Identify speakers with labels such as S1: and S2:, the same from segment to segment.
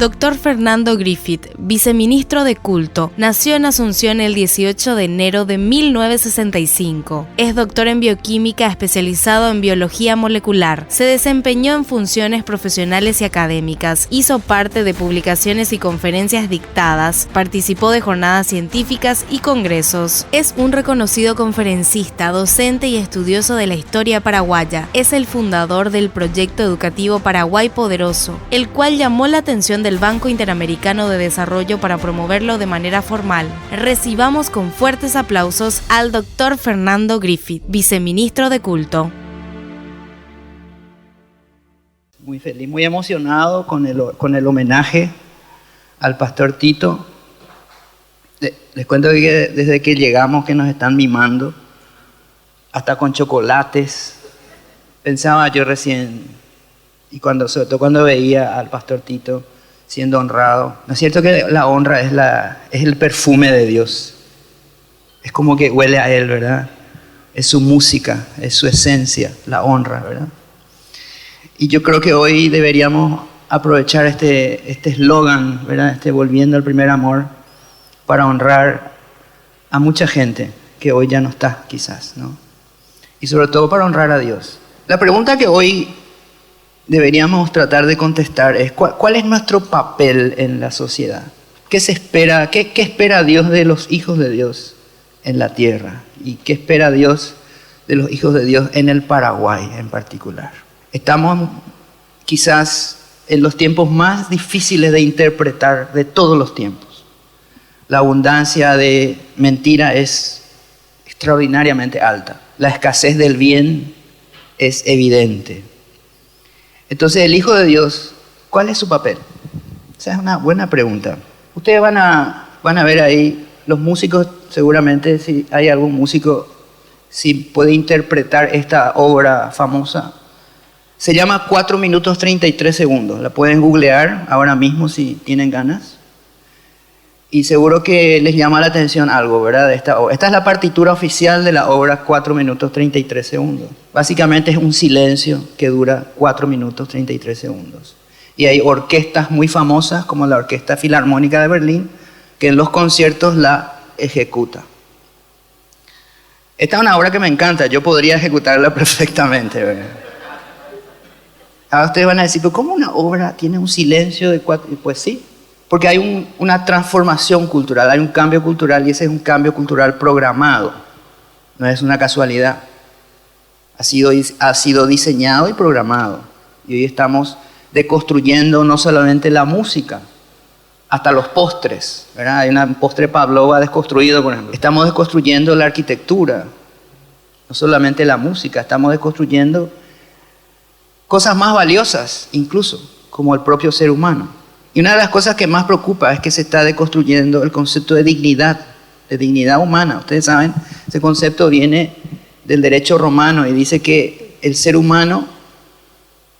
S1: Dr. Fernando Griffith, viceministro de culto, nació en Asunción el 18 de enero de 1965. Es doctor en bioquímica especializado en biología molecular. Se desempeñó en funciones profesionales y académicas. Hizo parte de publicaciones y conferencias dictadas. Participó de jornadas científicas y congresos. Es un reconocido conferencista, docente y estudioso de la historia paraguaya. Es el fundador del proyecto educativo Paraguay Poderoso, el cual llamó la atención del Banco Interamericano de Desarrollo para promoverlo de manera formal. Recibamos con fuertes aplausos al Dr. Fernando Griffith, viceministro de culto.
S2: Muy feliz, muy emocionado con el homenaje al pastor Tito. Les cuento que desde que llegamos que nos están mimando, hasta con chocolates. Pensaba yo recién, y sobre todo cuando veía al pastor Tito siendo honrado. ¿No es cierto que la honra es el perfume de Dios? Es como que huele a Él, ¿verdad? Es su música, es su esencia, la honra, ¿verdad? Y yo creo que hoy deberíamos aprovechar este eslogan, ¿verdad? Volviendo al primer amor, para honrar a mucha gente que hoy ya no está, quizás, ¿no? Y sobre todo para honrar a Dios. La pregunta que hoy deberíamos tratar de contestar es ¿cuál es nuestro papel en la sociedad? ¿Qué se espera? ¿Qué espera Dios de los hijos de Dios en la tierra? ¿Y qué espera Dios de los hijos de Dios en el Paraguay en particular? Estamos quizás en los tiempos más difíciles de interpretar de todos los tiempos. La abundancia de mentira es extraordinariamente alta. La escasez del bien es evidente. Entonces, el Hijo de Dios, ¿cuál es su papel? Esa es una buena pregunta. Ustedes van a ver ahí, los músicos, seguramente, si hay algún músico, si puede interpretar esta obra famosa. Se llama 4 minutos 33 segundos. La pueden googlear ahora mismo si tienen ganas. Y seguro que les llama la atención algo, ¿verdad? De esta obra. Esta es la partitura oficial de la obra 4 minutos 33 segundos. Básicamente es un silencio que dura 4 minutos 33 segundos. Y hay orquestas muy famosas, como la Orquesta Filarmónica de Berlín, que en los conciertos la ejecuta. Esta es una obra que me encanta, yo podría ejecutarla perfectamente, ¿verdad? Ahora ustedes van a decir, ¿pero cómo una obra tiene un silencio de 4? Pues sí. Porque hay una transformación cultural, hay un cambio cultural y ese es un cambio cultural programado. No es una casualidad. Ha sido diseñado y programado. Y hoy estamos deconstruyendo no solamente la música, hasta los postres, ¿verdad? Hay un postre pavlova desconstruido, por ejemplo. Estamos desconstruyendo la arquitectura, no solamente la música, estamos desconstruyendo cosas más valiosas, incluso, como el propio ser humano. Y una de las cosas que más preocupa es que se está deconstruyendo el concepto de dignidad humana. Ustedes saben, ese concepto viene del derecho romano y dice que el ser humano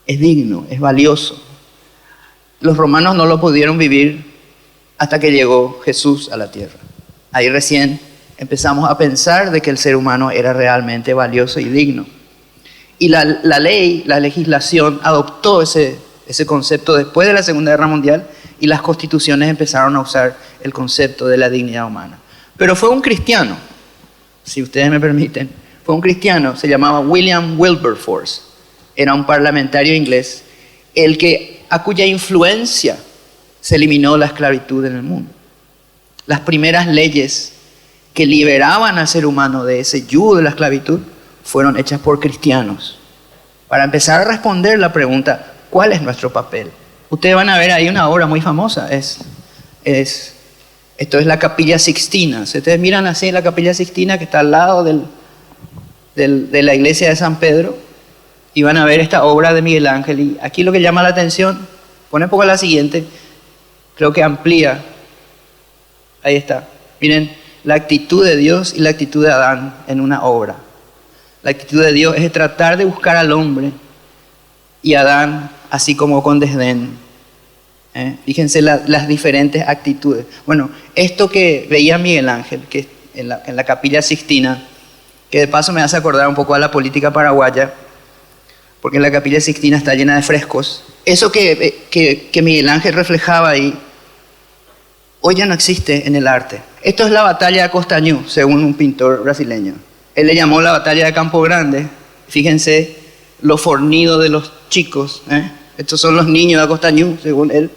S2: es digno, es valioso. Los romanos no lo pudieron vivir hasta que llegó Jesús a la tierra. Ahí recién empezamos a pensar de que el ser humano era realmente valioso y digno. Y la ley, la legislación adoptó ese concepto después de la Segunda Guerra Mundial y las constituciones empezaron a usar el concepto de la dignidad humana. Pero fue un cristiano, si ustedes me permiten, fue un cristiano, se llamaba William Wilberforce, era un parlamentario inglés, a cuya influencia se eliminó la esclavitud en el mundo. Las primeras leyes que liberaban al ser humano de ese yugo de la esclavitud fueron hechas por cristianos. Para empezar a responder la pregunta, ¿cuál es nuestro papel? Ustedes van a ver ahí una obra muy famosa. Esto es la Capilla Sixtina. Si ustedes miran así la Capilla Sixtina que está al lado de la iglesia de San Pedro y van a ver esta obra de Miguel Ángel. Y aquí lo que llama la atención, pone un poco la siguiente, creo que amplía. Ahí está. Miren la actitud de Dios y la actitud de Adán en una obra. La actitud de Dios es tratar de buscar al hombre y Adán así como con desdén. Fíjense las diferentes actitudes. Bueno, esto que veía Miguel Ángel, que en la Capilla Sixtina, que de paso me hace acordar un poco a la política paraguaya, porque la Capilla Sixtina está llena de frescos. Eso que Miguel Ángel reflejaba ahí, hoy ya no existe en el arte. Esto es la batalla de Costañú, según un pintor brasileño. Él le llamó la batalla de Campo Grande. Fíjense lo fornido de los chicos. Estos son los niños de Costañú, según él.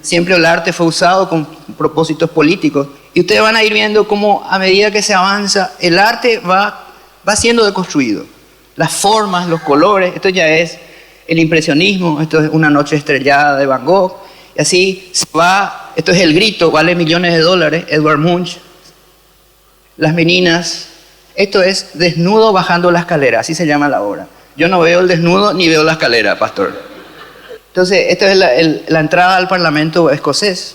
S2: Siempre el arte fue usado con propósitos políticos. Y ustedes van a ir viendo cómo a medida que se avanza, el arte va siendo deconstruido. Las formas, los colores, esto ya es el impresionismo, esto es Una noche estrellada de Van Gogh. Y así se va, esto es El grito, vale millones de dólares, Edvard Munch. Las meninas, esto es Desnudo bajando la escalera, así se llama la obra. Yo no veo el desnudo ni veo la escalera, pastor. Entonces, esta es la entrada al Parlamento escocés.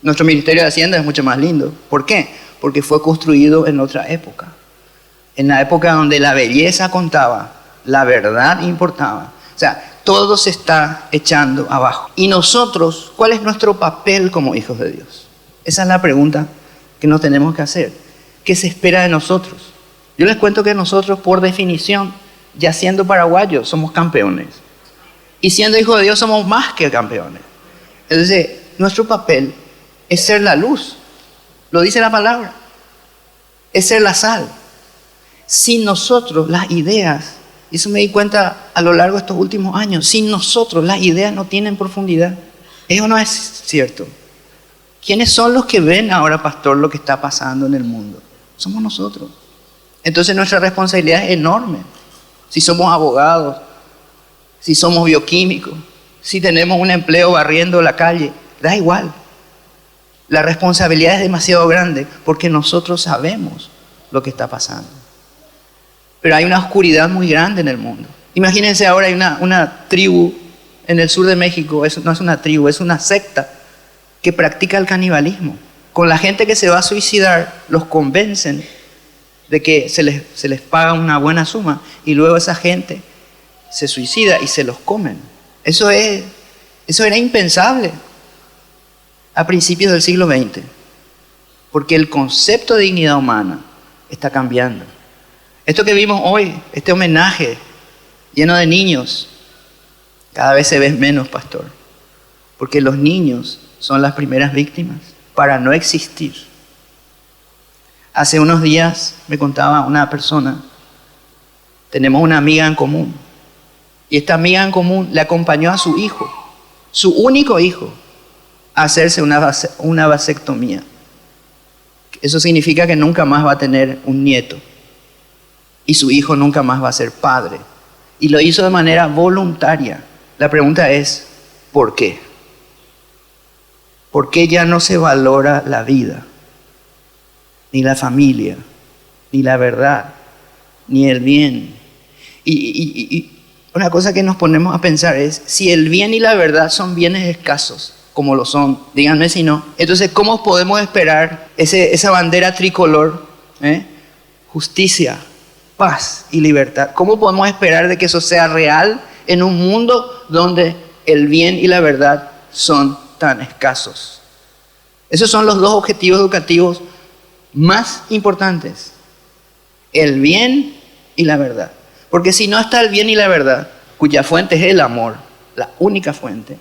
S2: Nuestro Ministerio de Hacienda es mucho más lindo. ¿Por qué? Porque fue construido en otra época. En la época donde la belleza contaba, la verdad importaba. O sea, todo se está echando abajo. Y nosotros, ¿cuál es nuestro papel como hijos de Dios? Esa es la pregunta que nos tenemos que hacer. ¿Qué se espera de nosotros? Yo les cuento que nosotros, por definición, ya siendo paraguayos, somos campeones. Y siendo hijos de Dios, somos más que campeones. Entonces, nuestro papel es ser la luz. Lo dice la palabra. Es ser la sal. Sin nosotros, las ideas, y eso me di cuenta a lo largo de estos últimos años, sin nosotros las ideas no tienen profundidad. Eso no es cierto. ¿Quiénes son los que ven ahora, pastor, lo que está pasando en el mundo? Somos nosotros. Entonces nuestra responsabilidad es enorme. Si somos abogados, si somos bioquímicos, si tenemos un empleo barriendo la calle, da igual. La responsabilidad es demasiado grande porque nosotros sabemos lo que está pasando. Pero hay una oscuridad muy grande en el mundo. Imagínense ahora hay una tribu en el sur de México, no es una tribu, es una secta que practica el canibalismo. Con la gente que se va a suicidar, los convencen de que se les paga una buena suma y luego esa gente se suicida y se los comen. Eso era impensable a principios del siglo XX, porque el concepto de dignidad humana está cambiando. Esto que vimos hoy, este homenaje lleno de niños, cada vez se ve menos, pastor, porque los niños son las primeras víctimas para no existir. Hace unos días me contaba una persona, tenemos una amiga en común, y esta amiga en común le acompañó a su hijo, su único hijo, a hacerse una vasectomía. Eso significa que nunca más va a tener un nieto, y su hijo nunca más va a ser padre. Y lo hizo de manera voluntaria. La pregunta es, ¿por qué? ¿Por qué ya no se valora la vida? Ni la familia, ni la verdad, ni el bien. Y una cosa que nos ponemos a pensar es, si el bien y la verdad son bienes escasos, como lo son, díganme si no, entonces ¿cómo podemos esperar esa bandera tricolor? Justicia, paz y libertad. ¿Cómo podemos esperar de que eso sea real en un mundo donde el bien y la verdad son tan escasos? Esos son los dos objetivos educativos más importantes. El bien y la verdad. Porque si no está el bien y la verdad, cuya fuente es el amor, la única fuente,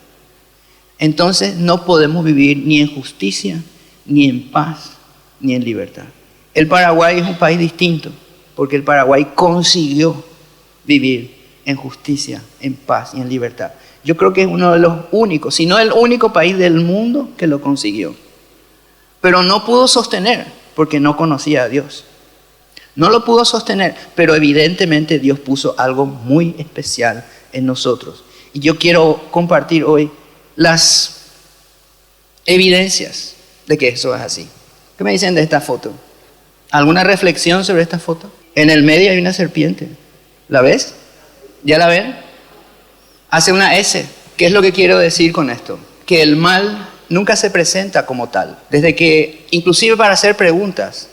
S2: entonces no podemos vivir ni en justicia, ni en paz, ni en libertad. El Paraguay es un país distinto, porque el Paraguay consiguió vivir en justicia, en paz y en libertad. Yo creo que es uno de los únicos, si no el único país del mundo que lo consiguió. Pero no pudo sostener, porque no conocía a Dios. No lo pudo sostener, pero evidentemente Dios puso algo muy especial en nosotros. Y yo quiero compartir hoy las evidencias de que eso es así. ¿Qué me dicen de esta foto? ¿Alguna reflexión sobre esta foto? En el medio hay una serpiente. ¿La ves? ¿Ya la ven? Hace una S. ¿Qué es lo que quiero decir con esto? Que el mal nunca se presenta como tal. Desde que, inclusive para hacer preguntas,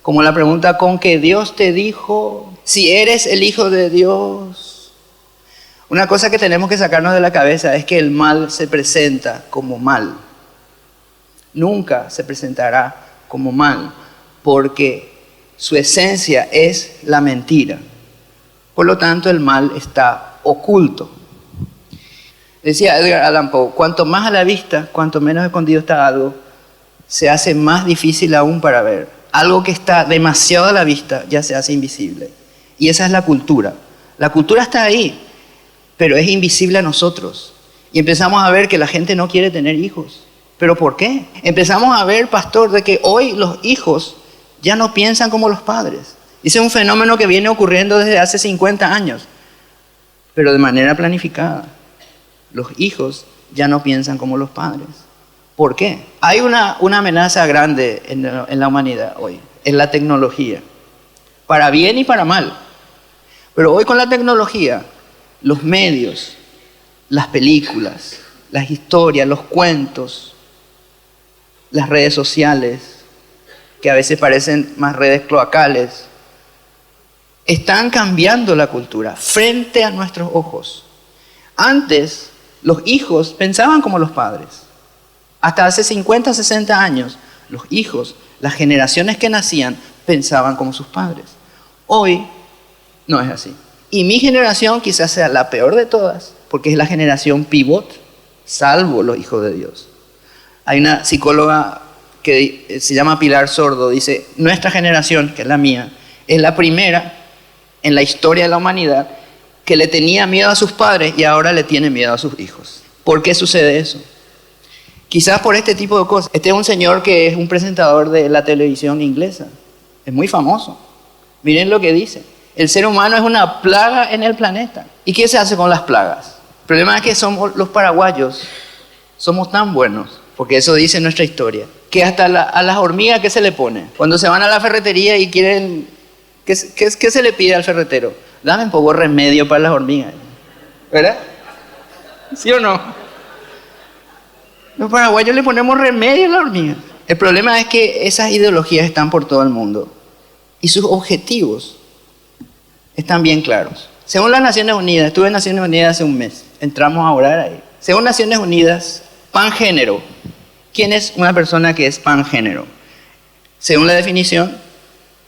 S2: como la pregunta con que Dios te dijo, si eres el Hijo de Dios. Una cosa que tenemos que sacarnos de la cabeza es que el mal se presenta como mal. Nunca se presentará como mal, porque su esencia es la mentira. Por lo tanto, el mal está oculto. Decía Edgar Allan Poe, cuanto más a la vista, cuanto menos escondido está algo, se hace más difícil aún para ver. Algo que está demasiado a la vista ya se hace invisible. Y esa es la cultura. La cultura está ahí, pero es invisible a nosotros. Y empezamos a ver que la gente no quiere tener hijos. ¿Pero por qué? Empezamos a ver, pastor, de que hoy los hijos ya no piensan como los padres. Ese es un fenómeno que viene ocurriendo desde hace 50 años, pero de manera planificada. Los hijos ya no piensan como los padres. ¿Por qué? Hay una amenaza grande en la humanidad hoy, en la tecnología, para bien y para mal. Pero hoy con la tecnología, los medios, las películas, las historias, los cuentos, las redes sociales, que a veces parecen más redes cloacales, están cambiando la cultura frente a nuestros ojos. Antes, los hijos pensaban como los padres. Hasta hace 50, 60 años, los hijos, las generaciones que nacían, pensaban como sus padres. Hoy no es así. Y mi generación quizás sea la peor de todas, porque es la generación pivot, salvo los hijos de Dios. Hay una psicóloga que se llama Pilar Sordo, dice, nuestra generación, que es la mía, es la primera en la historia de la humanidad que le tenía miedo a sus padres y ahora le tiene miedo a sus hijos. ¿Por qué sucede eso? Quizás por este tipo de cosas. Este es un señor que es un presentador de la televisión inglesa. Es muy famoso. Miren lo que dice. El ser humano es una plaga en el planeta. ¿Y qué se hace con las plagas? El problema es que somos los paraguayos, somos tan buenos, porque eso dice nuestra historia, que hasta a las hormigas, ¿qué se le pone? Cuando se van a la ferretería y quieren... ¿Qué se le pide al ferretero? Dame un poco de remedio para las hormigas. ¿Verdad? ¿Sí o no? Los paraguayos le ponemos remedio a las hormigas. El problema es que esas ideologías están por todo el mundo y sus objetivos están bien claros. Según las Naciones Unidas, estuve en Naciones Unidas hace un mes, entramos a orar ahí. Según Naciones Unidas, pangénero. ¿Quién es una persona que es pangénero? Según la definición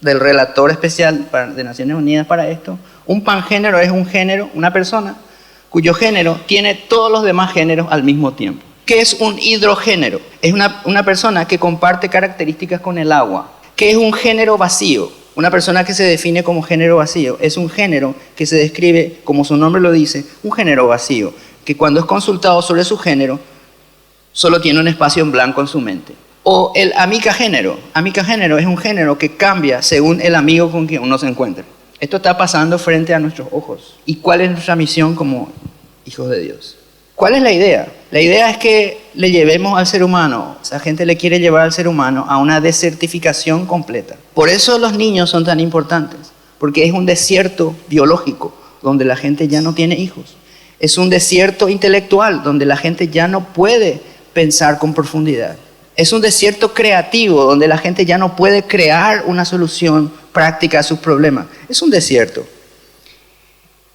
S2: del relator especial de Naciones Unidas para esto, un pangénero es un género, una persona cuyo género tiene todos los demás géneros al mismo tiempo. ¿Qué es un hidrogénero? Es una persona que comparte características con el agua. ¿Qué es un género vacío? Una persona que se define como género vacío es un género que se describe, como su nombre lo dice, un género vacío, que cuando es consultado sobre su género, solo tiene un espacio en blanco en su mente. O el amicagénero. Amicagénero es un género que cambia según el amigo con quien uno se encuentra. Esto está pasando frente a nuestros ojos. ¿Y cuál es nuestra misión como hijos de Dios? ¿Cuál es la idea? La idea es que le llevemos al ser humano, esa gente le quiere llevar al ser humano a una desertificación completa. Por eso los niños son tan importantes, porque es un desierto biológico donde la gente ya no tiene hijos. Es un desierto intelectual donde la gente ya no puede pensar con profundidad. Es un desierto creativo donde la gente ya no puede crear una solución práctica a sus problemas. Es un desierto.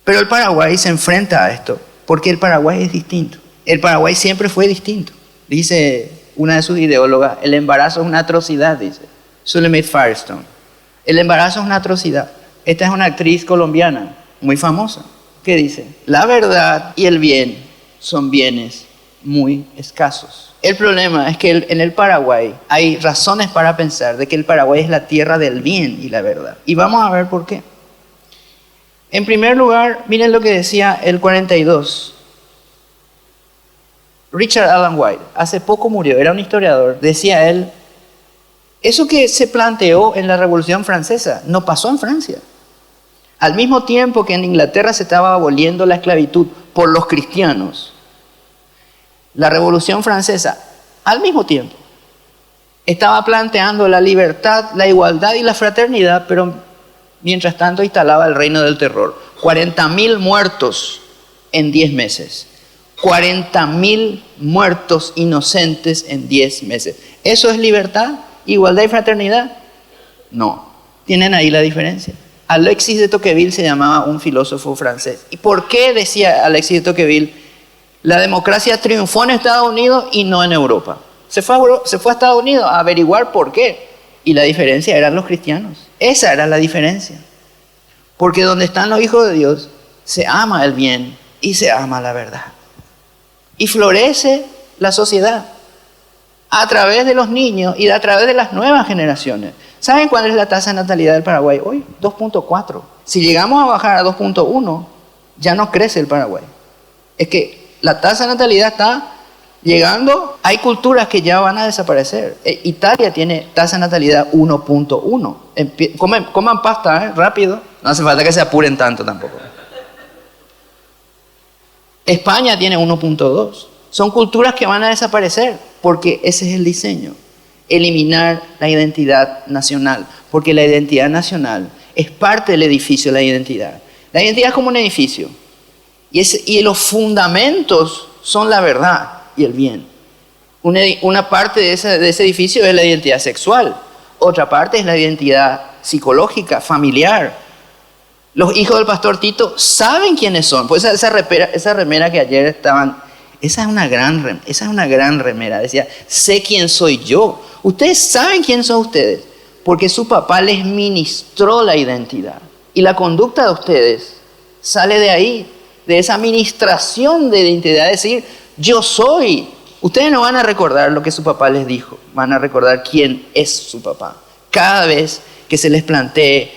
S2: Pero el Paraguay se enfrenta a esto porque el Paraguay es distinto. El Paraguay siempre fue distinto. Dice una de sus ideólogas, el embarazo es una atrocidad, dice Sulemit Firestone. El embarazo es una atrocidad. Esta es una actriz colombiana muy famosa que dice, la verdad y el bien son bienes muy escasos. El problema es que en el Paraguay hay razones para pensar de que el Paraguay es la tierra del bien y la verdad. Y vamos a ver por qué. En primer lugar, miren lo que decía el 42. Richard Allen White, hace poco murió, era un historiador. Decía él, eso que se planteó en la Revolución Francesa no pasó en Francia. Al mismo tiempo que en Inglaterra se estaba aboliendo la esclavitud por los cristianos, la Revolución Francesa, al mismo tiempo, estaba planteando la libertad, la igualdad y la fraternidad, pero mientras tanto instalaba el reino del terror. 40.000 muertos en 10 meses. 40.000 muertos inocentes en 10 meses. ¿Eso es libertad, igualdad y fraternidad? No. Tienen ahí la diferencia. Alexis de Tocqueville se llamaba un filósofo francés. ¿Y por qué decía Alexis de Tocqueville? La democracia triunfó en Estados Unidos y no en Europa. Se fue a Estados Unidos a averiguar por qué. Y la diferencia eran los cristianos. Esa era la diferencia. Porque donde están los hijos de Dios, se ama el bien y se ama la verdad. Y florece la sociedad a través de los niños y a través de las nuevas generaciones. ¿Saben cuál es la tasa de natalidad del Paraguay hoy? 2.4. Si llegamos a bajar a 2.1, ya no crece el Paraguay. Es que la tasa de natalidad está llegando, hay culturas que ya van a desaparecer. Italia tiene tasa de natalidad 1.1. Coman pasta, rápido. No hace falta que se apuren tanto tampoco. España tiene 1.2. Son culturas que van a desaparecer porque ese es el diseño. Eliminar la identidad nacional. Porque la identidad nacional es parte del edificio de la identidad. La identidad es como un edificio. Y los fundamentos son la verdad y el bien. Una parte de ese edificio es la identidad sexual. Otra parte es la identidad psicológica, familiar. Los hijos del pastor Tito saben quiénes son. Pues esa remera que ayer estaban, esa es una gran remera. Decía, sé quién soy yo. Ustedes saben quién son ustedes, porque su papá les ministró la identidad. Y la conducta de ustedes sale de ahí, de esa administración de identidad, es decir, yo soy. Ustedes no van a recordar lo que su papá les dijo, van a recordar quién es su papá. Cada vez que se les plantee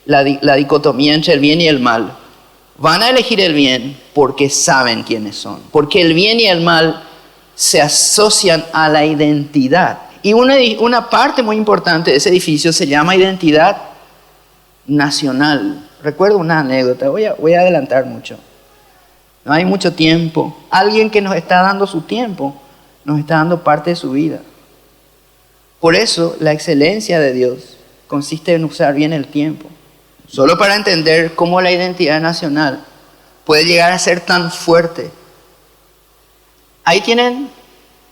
S2: la dicotomía entre el bien y el mal, van a elegir el bien porque saben quiénes son. Porque el bien y el mal se asocian a la identidad. Y una parte muy importante de ese edificio se llama identidad nacional. Recuerdo una anécdota, voy a adelantar mucho. No hay mucho tiempo. Alguien que nos está dando su tiempo, nos está dando parte de su vida. Por eso la excelencia de Dios consiste en usar bien el tiempo. Solo para entender cómo la identidad nacional puede llegar a ser tan fuerte. Ahí tienen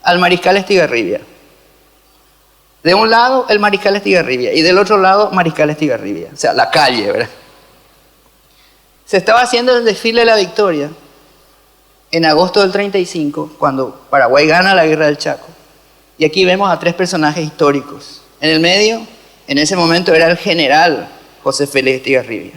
S2: al Mariscal Estigarribia. De un lado, el Mariscal Estigarribia, y del otro lado, Mariscal Estigarribia. O sea, la calle, ¿verdad? Se estaba haciendo el desfile de la victoria en agosto del 35, cuando Paraguay gana la Guerra del Chaco. Y aquí vemos a tres personajes históricos. En el medio, en ese momento, era el general José Félix Estigarribia.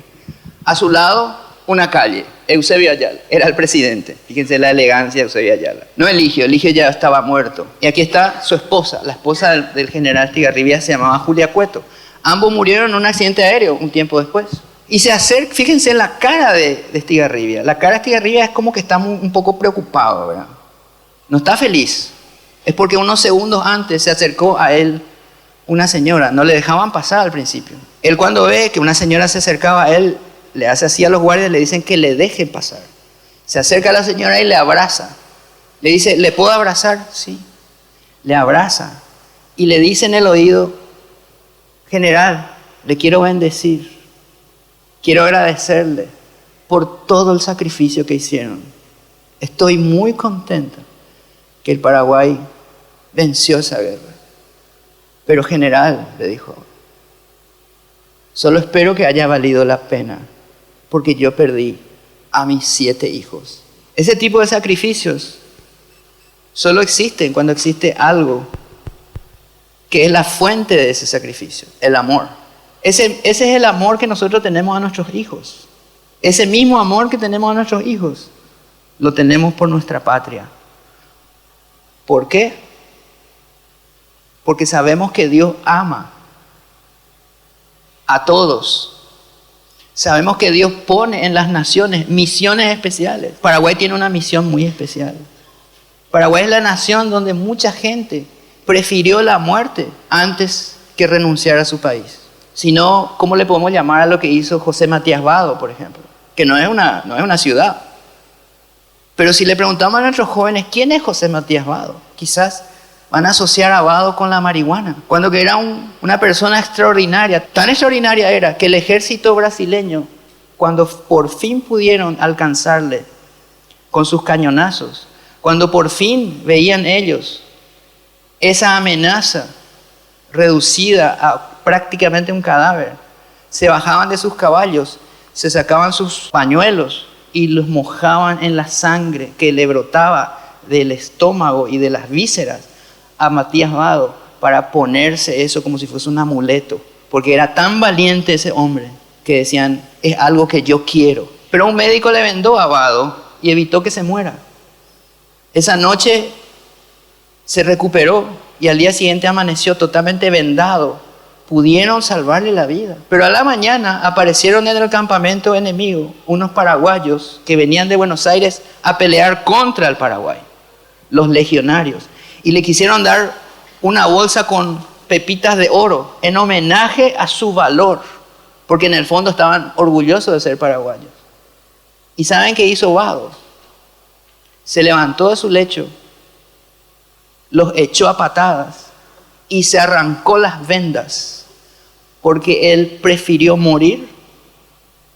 S2: A su lado, una calle, Eusebio Ayala, era el presidente. Fíjense la elegancia de Eusebio Ayala. No Eligio ya estaba muerto. Y aquí está su esposa, la esposa del general Estigarribia se llamaba Julia Cueto. Ambos murieron en un accidente aéreo un tiempo después. Y se acerca, fíjense en la cara de Estigarribia. La cara de Estigarribia es como que está un poco preocupado, ¿verdad? No está feliz. Es porque unos segundos antes se acercó a él una señora. No le dejaban pasar al principio. Él cuando ve que una señora se acercaba a él, le hace así a los guardias, le dicen que le dejen pasar. Se acerca a la señora y le abraza. Le dice, ¿le puedo abrazar? Sí. Le abraza. Y le dice en el oído, general, le quiero bendecir. Quiero agradecerle por todo el sacrificio que hicieron. Estoy muy contenta que el Paraguay venció esa guerra. Pero general, le dijo, solo espero que haya valido la pena, porque yo perdí a mis 7 hijos. Ese tipo de sacrificios solo existen cuando existe algo que es la fuente de ese sacrificio, el amor. Ese es el amor que nosotros tenemos a nuestros hijos. Ese mismo amor que tenemos a nuestros hijos, lo tenemos por nuestra patria. ¿Por qué? Porque sabemos que Dios ama a todos. Sabemos que Dios pone en las naciones misiones especiales. Paraguay tiene una misión muy especial. Paraguay es la nación donde mucha gente prefirió la muerte antes que renunciar a su país. Si no, ¿cómo le podemos llamar a lo que hizo José Matías Vado, por ejemplo? Que no es una ciudad. Pero si le preguntamos a nuestros jóvenes, ¿quién es José Matías Vado? Quizás van a asociar a Vado con la marihuana. Cuando que era una persona extraordinaria, tan extraordinaria era que el ejército brasileño, cuando por fin pudieron alcanzarle con sus cañonazos, cuando por fin veían ellos esa amenaza reducida a prácticamente un cadáver, se bajaban de sus caballos, se sacaban sus pañuelos y los mojaban en la sangre que le brotaba del estómago y de las vísceras a Matías Vado para ponerse eso como si fuese un amuleto, porque era tan valiente ese hombre que decían, es algo que yo quiero. Pero un médico le vendó a Vado y evitó que se muera. Esa noche se recuperó y al día siguiente amaneció totalmente vendado. Pudieron salvarle la vida. Pero a la mañana aparecieron en el campamento enemigo unos paraguayos que venían de Buenos Aires a pelear contra el Paraguay, los legionarios. Y le quisieron dar una bolsa con pepitas de oro en homenaje a su valor, porque en el fondo estaban orgullosos de ser paraguayos. ¿Y saben qué hizo Vado? Se levantó de su lecho, los echó a patadas y se arrancó las vendas, porque él prefirió morir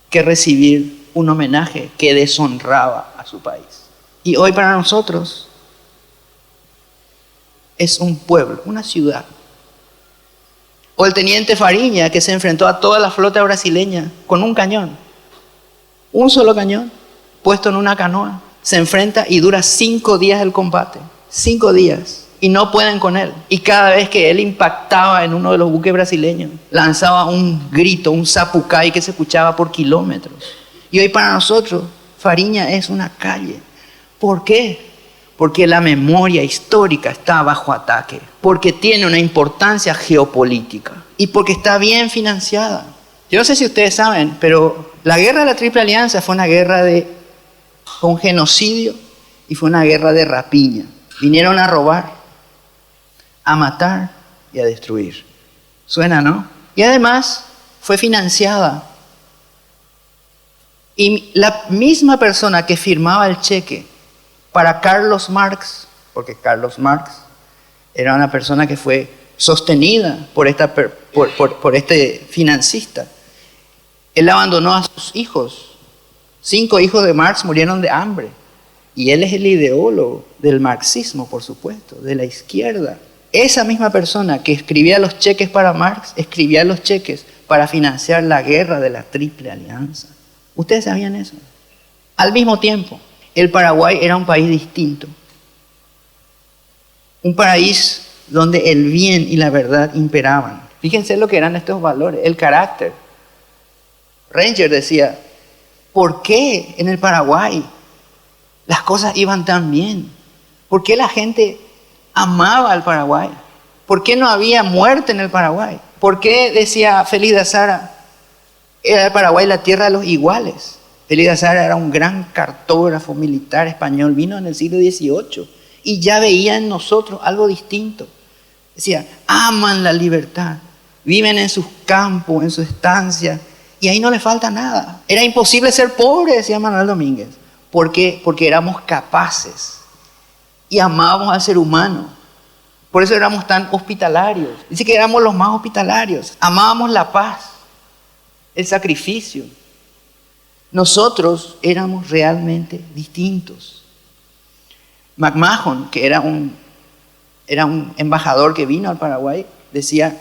S2: que recibir un homenaje que deshonraba a su país. Y hoy para nosotros es un pueblo, una ciudad. O el teniente Fariña, que se enfrentó a toda la flota brasileña con un cañón, un solo cañón, puesto en una canoa. Se enfrenta y dura 5 días el combate, 5 días, y no pueden con él. Y cada vez que él impactaba en uno de los buques brasileños, lanzaba un grito, un zapucay que se escuchaba por kilómetros. Y hoy para nosotros, Fariña es una calle. ¿Por qué? Porque la memoria histórica está bajo ataque, porque tiene una importancia geopolítica y porque está bien financiada. Yo no sé si ustedes saben, pero la guerra de la Triple Alianza fue una guerra fue un genocidio y fue una guerra de rapiña. Vinieron a robar, a matar y a destruir. Suena, ¿no? Y además fue financiada. Y la misma persona que firmaba el cheque para Carlos Marx, porque Carlos Marx era una persona que fue sostenida por este financista. Él abandonó a sus hijos. 5 hijos de Marx murieron de hambre. Y él es el ideólogo del marxismo, por supuesto, de la izquierda. Esa misma persona que escribía los cheques para Marx, escribía los cheques para financiar la guerra de la Triple Alianza. ¿Ustedes sabían eso? Al mismo tiempo, el Paraguay era un país distinto. Un país donde el bien y la verdad imperaban. Fíjense lo que eran estos valores, el carácter. Ranger decía, ¿por qué en el Paraguay las cosas iban tan bien? ¿Por qué la gente amaba al Paraguay? ¿Por qué no había muerte en el Paraguay? ¿Por qué, decía Félix de Azara, era el Paraguay la tierra de los iguales? Félix de Azara era un gran cartógrafo militar español, vino en el siglo XVIII y ya veía en nosotros algo distinto. Decía, aman la libertad, viven en sus campos, en su estancia, y ahí no le falta nada. Era imposible ser pobre, decía Manuel Domínguez. ¿Por qué? Porque éramos capaces y amábamos al ser humano. Por eso éramos tan hospitalarios. Dice que éramos los más hospitalarios. Amábamos la paz, el sacrificio. Nosotros éramos realmente distintos. McMahon, que era un embajador que vino al Paraguay, decía,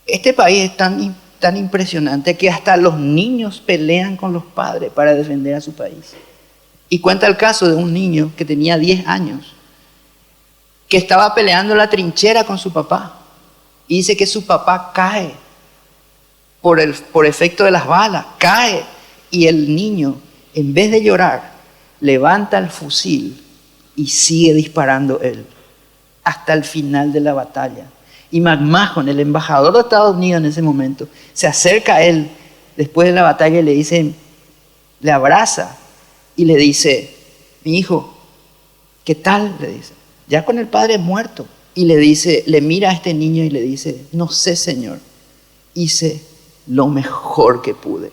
S2: este país es tan impresionante que hasta los niños pelean con los padres para defender a su país. Y cuenta el caso de un niño que tenía 10 años, que estaba peleando la trinchera con su papá. Y dice que su papá cae por efecto de las balas, cae. Y el niño, en vez de llorar, levanta el fusil y sigue disparando él hasta el final de la batalla. Y McMahon, el embajador de Estados Unidos en ese momento, se acerca a él después de la batalla y le dice, le abraza y le dice, mi hijo, ¿qué tal? Le dice, ya con el padre muerto. Y le dice, le mira a este niño y le dice, no sé, señor, hice lo mejor que pude.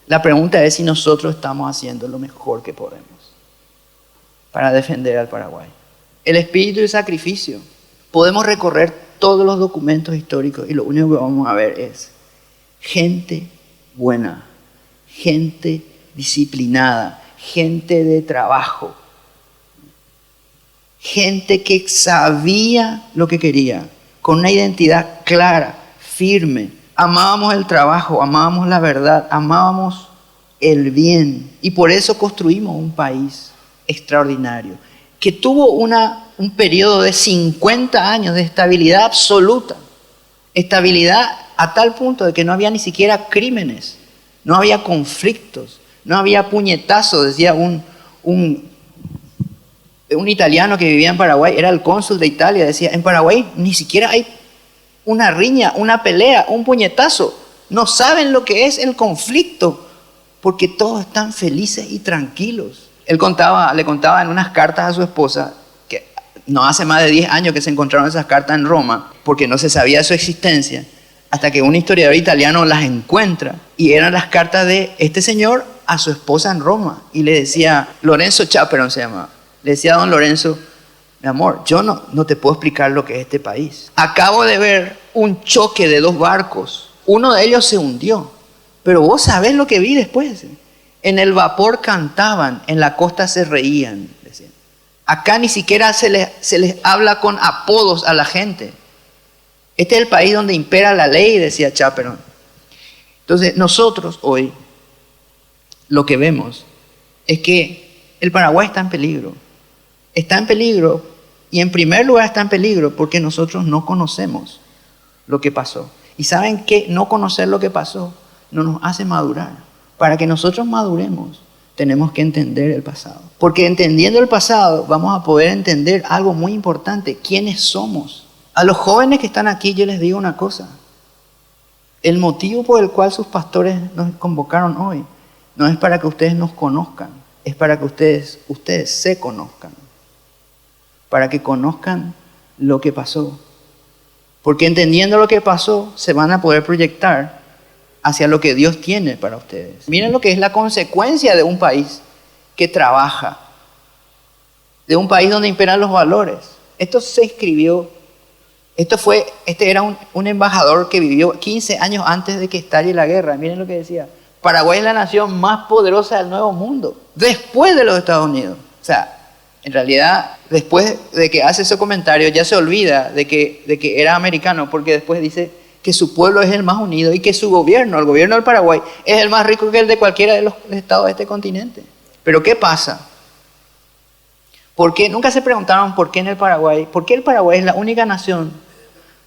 S2: La pregunta es si nosotros estamos haciendo lo mejor que podemos para defender al Paraguay. El espíritu de sacrificio. Podemos recorrer todos los documentos históricos y lo único que vamos a ver es gente buena, gente disciplinada, gente de trabajo, gente que sabía lo que quería, con una identidad clara, firme. Amábamos el trabajo, amábamos la verdad, amábamos el bien. Y por eso construimos un país extraordinario, que tuvo un periodo de 50 años de estabilidad absoluta. Estabilidad a tal punto de que no había ni siquiera crímenes. no había conflictos, no había puñetazos, decía un italiano que vivía en Paraguay, era el cónsul de Italia, decía, en Paraguay ni siquiera hay una riña, una pelea, un puñetazo. No saben lo que es el conflicto, porque todos están felices y tranquilos. Él le contaba en unas cartas a su esposa, que no hace más de 10 años que se encontraron esas cartas en Roma, porque no se sabía su existencia, hasta que un historiador italiano las encuentra, y eran las cartas de este señor a su esposa en Roma, y le decía, Lorenzo Chaperon se llamaba, le decía a don Lorenzo, mi amor, yo no te puedo explicar lo que es este país. Acabo de ver un choque de 2 barcos, uno de ellos se hundió, pero vos sabés lo que vi después. En el vapor cantaban, en la costa se reían, decían. Acá ni siquiera se les habla con apodos a la gente. Este es el país donde impera la ley, decía Chaperon. Entonces nosotros hoy lo que vemos es que el Paraguay está en peligro. Está en peligro, y en primer lugar está en peligro porque nosotros no conocemos lo que pasó. Y saben que no conocer lo que pasó no nos hace madurar. Para que nosotros maduremos, tenemos que entender el pasado. Porque entendiendo el pasado vamos a poder entender algo muy importante, quiénes somos. A los jóvenes que están aquí yo les digo una cosa. El motivo por el cual sus pastores nos convocaron hoy no es para que ustedes nos conozcan, es para que ustedes se conozcan. Para que conozcan lo que pasó. Porque entendiendo lo que pasó, se van a poder proyectar hacia lo que Dios tiene para ustedes. Miren lo que es la consecuencia de un país que trabaja, de un país donde imperan los valores. Esto se escribió, este era un embajador que vivió 15 años antes de que estalle la guerra. Miren lo que decía, Paraguay es la nación más poderosa del Nuevo Mundo, después de los Estados Unidos. O sea, en realidad, después de que hace ese comentario, ya se olvida de que era americano, porque después dice que su pueblo es el más unido y que su gobierno, el gobierno del Paraguay, es el más rico que el de cualquiera de los estados de este continente. Pero ¿qué pasa? ¿Por qué? Nunca se preguntaron por qué en el Paraguay, por qué el Paraguay es la única nación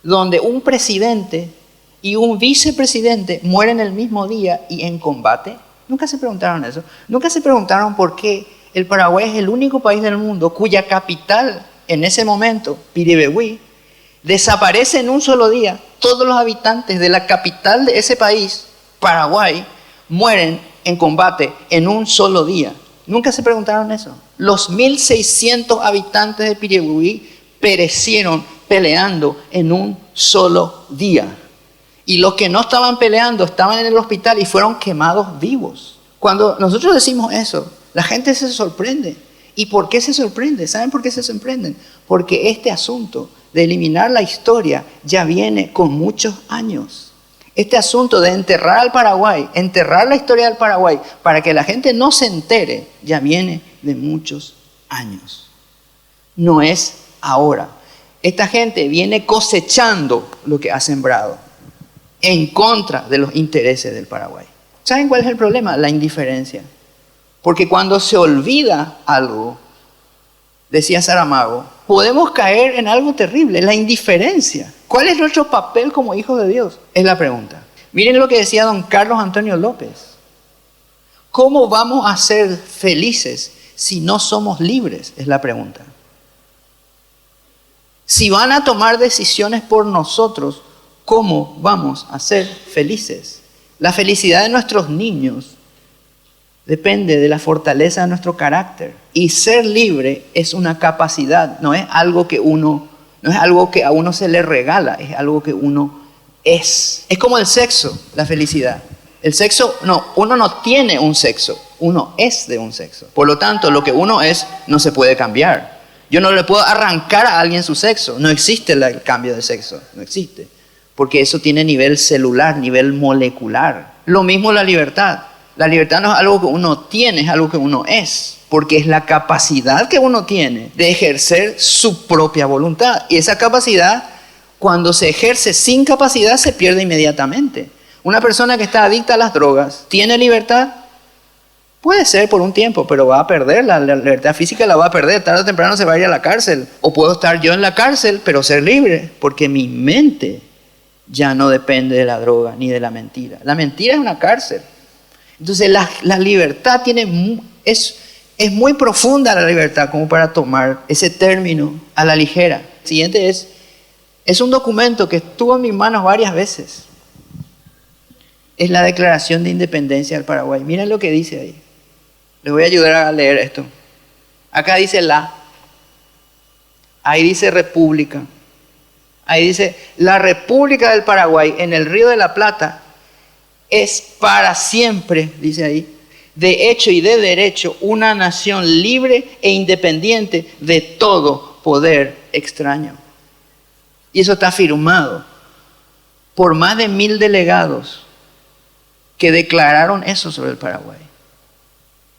S2: donde un presidente y un vicepresidente mueren el mismo día y en combate. Nunca se preguntaron eso. Nunca se preguntaron por qué el Paraguay es el único país del mundo cuya capital en ese momento, Piribebuy, desaparece en un solo día. Todos los habitantes de la capital de ese país, Paraguay, mueren en combate en un solo día. Nunca se preguntaron eso. Los 1.600 habitantes de Piribebuy perecieron peleando en un solo día. Y los que no estaban peleando estaban en el hospital y fueron quemados vivos. Cuando nosotros decimos eso, la gente se sorprende. ¿Y por qué se sorprende? ¿Saben por qué se sorprenden? Porque este asunto de eliminar la historia ya viene con muchos años. Este asunto de enterrar al Paraguay, enterrar la historia del Paraguay, para que la gente no se entere, ya viene de muchos años. No es ahora. Esta gente viene cosechando lo que ha sembrado en contra de los intereses del Paraguay. ¿Saben cuál es el problema? La indiferencia. Porque cuando se olvida algo, decía Saramago, podemos caer en algo terrible, la indiferencia. ¿Cuál es nuestro papel como hijos de Dios? Es la pregunta. Miren lo que decía don Carlos Antonio López. ¿Cómo vamos a ser felices si no somos libres? Es la pregunta. Si van a tomar decisiones por nosotros, ¿cómo vamos a ser felices? La felicidad de nuestros niños depende de la fortaleza de nuestro carácter. Y ser libre es una capacidad, no es algo que a uno se le regala, es algo que uno es. Es como el sexo, la felicidad. El sexo, uno no tiene un sexo, uno es de un sexo. Por lo tanto, lo que uno es no se puede cambiar. Yo no le puedo arrancar a alguien su sexo, no existe el cambio de sexo, no existe. Porque eso tiene nivel celular, nivel molecular. Lo mismo la libertad. La libertad no es algo que uno tiene, es algo que uno es. Porque es la capacidad que uno tiene de ejercer su propia voluntad. Y esa capacidad, cuando se ejerce sin capacidad, se pierde inmediatamente. Una persona que está adicta a las drogas, ¿tiene libertad? Puede ser por un tiempo, pero va a perder la libertad física, la va a perder. Tarde o temprano se va a ir a la cárcel. O puedo estar yo en la cárcel, pero ser libre, porque mi mente ya no depende de la droga ni de la mentira. La mentira es una cárcel. Entonces la libertad es muy profunda la libertad como para tomar ese término a la ligera. El siguiente es un documento que estuvo en mis manos varias veces. Es la Declaración de Independencia del Paraguay. Miren lo que dice ahí. Les voy a ayudar a leer esto. Acá dice ahí dice República. Ahí dice, la República del Paraguay en el Río de la Plata es para siempre, dice ahí, de hecho y de derecho, una nación libre e independiente de todo poder extraño. Y eso está firmado por más de 1000 delegados que declararon eso sobre el Paraguay.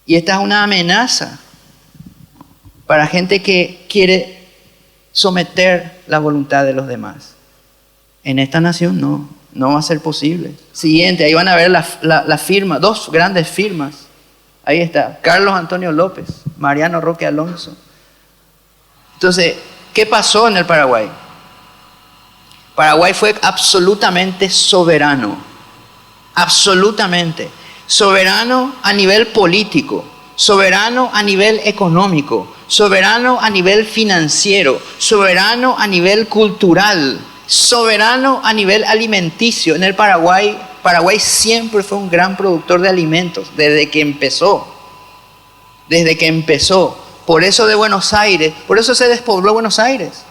S2: Y esta es una amenaza para gente que quiere someter la voluntad de los demás. En esta nación no va a ser posible. Siguiente, ahí van a ver la firma, 2 grandes firmas. Ahí está, Carlos Antonio López, Mariano Roque Alonso. Entonces, ¿qué pasó en el Paraguay? Paraguay fue absolutamente soberano. Absolutamente. Soberano a nivel político, soberano a nivel económico, soberano a nivel financiero, soberano a nivel cultural, soberano a nivel alimenticio. En el Paraguay siempre fue un gran productor de alimentos, desde que empezó. Por eso de Buenos Aires, por eso se despobló Buenos Aires.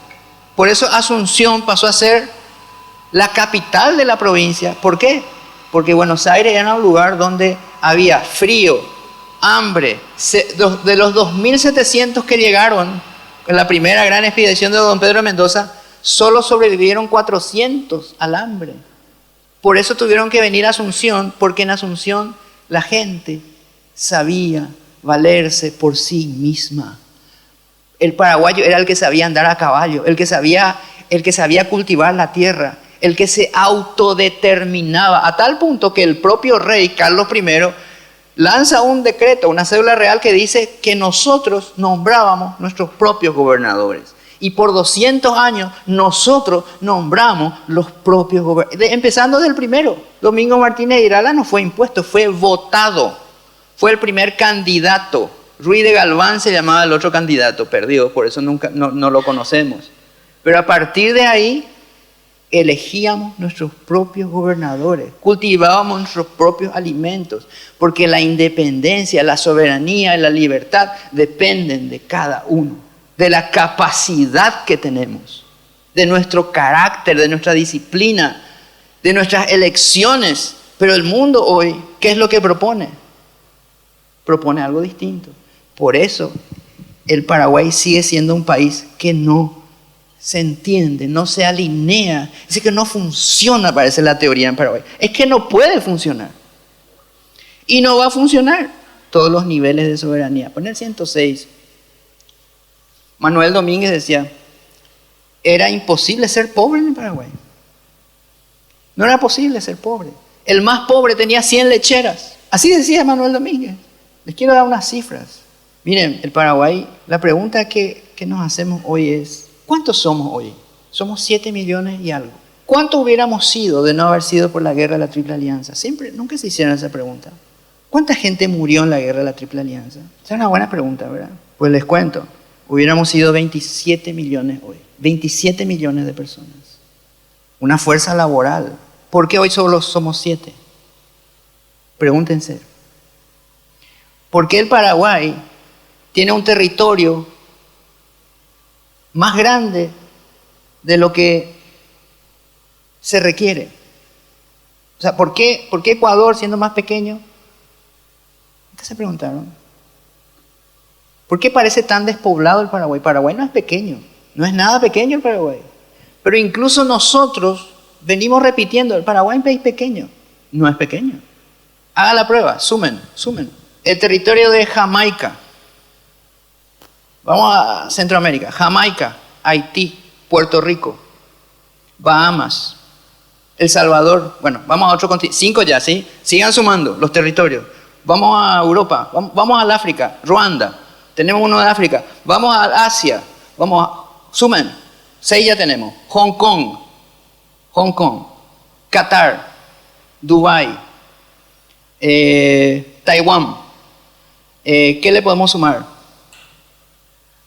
S2: Por eso Asunción pasó a ser la capital de la provincia. ¿Por qué? Porque Buenos Aires era un lugar donde había frío, hambre. De los 2.700 que llegaron en la primera gran expedición de don Pedro de Mendoza, solo sobrevivieron 400 al hambre. Por eso tuvieron que venir a Asunción, porque en Asunción la gente sabía valerse por sí misma. El paraguayo era el que sabía andar a caballo, el que sabía cultivar la tierra, el que se autodeterminaba, a tal punto que el propio rey Carlos I lanza un decreto, una cédula real que dice que nosotros nombrábamos nuestros propios gobernadores. Y por 200 años nosotros nombramos los propios gobernadores. Empezando del primero, Domingo Martínez de Irala no fue impuesto, fue votado. Fue el primer candidato. Ruiz de Galván se llamaba el otro candidato, perdido, por eso no lo conocemos. Pero a partir de ahí, elegíamos nuestros propios gobernadores, cultivábamos nuestros propios alimentos, porque la independencia, la soberanía y la libertad dependen de cada uno, de la capacidad que tenemos, de nuestro carácter, de nuestra disciplina, de nuestras elecciones. Pero el mundo hoy, ¿qué es lo que propone? Propone algo distinto. Por eso el Paraguay sigue siendo un país que no se entiende, no se alinea. Es que no funciona, parece la teoría en Paraguay. Es que no puede funcionar. Y no va a funcionar todos los niveles de soberanía. Poner 106. Manuel Domínguez decía, era imposible ser pobre en el Paraguay. No era posible ser pobre. El más pobre tenía 100 lecheras. Así decía Manuel Domínguez. Les quiero dar unas cifras. Miren, el Paraguay, la pregunta que nos hacemos hoy es, ¿cuántos somos hoy? Somos 7 millones y algo. ¿Cuánto hubiéramos sido de no haber sido por la guerra de la Triple Alianza? Nunca se hicieron esa pregunta. ¿Cuánta gente murió en la guerra de la Triple Alianza? Esa es una buena pregunta, ¿verdad? Pues les cuento, hubiéramos sido 27 millones hoy. 27 millones de personas. Una fuerza laboral. ¿Por qué hoy solo somos 7? Pregúntense. ¿Por qué el Paraguay tiene un territorio más grande de lo que se requiere? O sea, ¿por qué Ecuador, siendo más pequeño? ¿Qué se preguntaron? ¿Por qué parece tan despoblado el Paraguay? Paraguay no es pequeño, no es nada pequeño el Paraguay. Pero incluso nosotros venimos repitiendo, el Paraguay es un país pequeño. No es pequeño. Hagan la prueba, sumen. El territorio de Jamaica. Vamos a Centroamérica. Jamaica, Haití, Puerto Rico, Bahamas, El Salvador. Bueno, vamos a otro continente. 5 ya, ¿sí? Sigan sumando los territorios. Vamos a Europa, vamos al África, Ruanda. Tenemos uno de África. Vamos a Asia. Sumen. 6 ya tenemos. Hong Kong, Qatar, Dubái, Taiwán. ¿Qué le podemos sumar?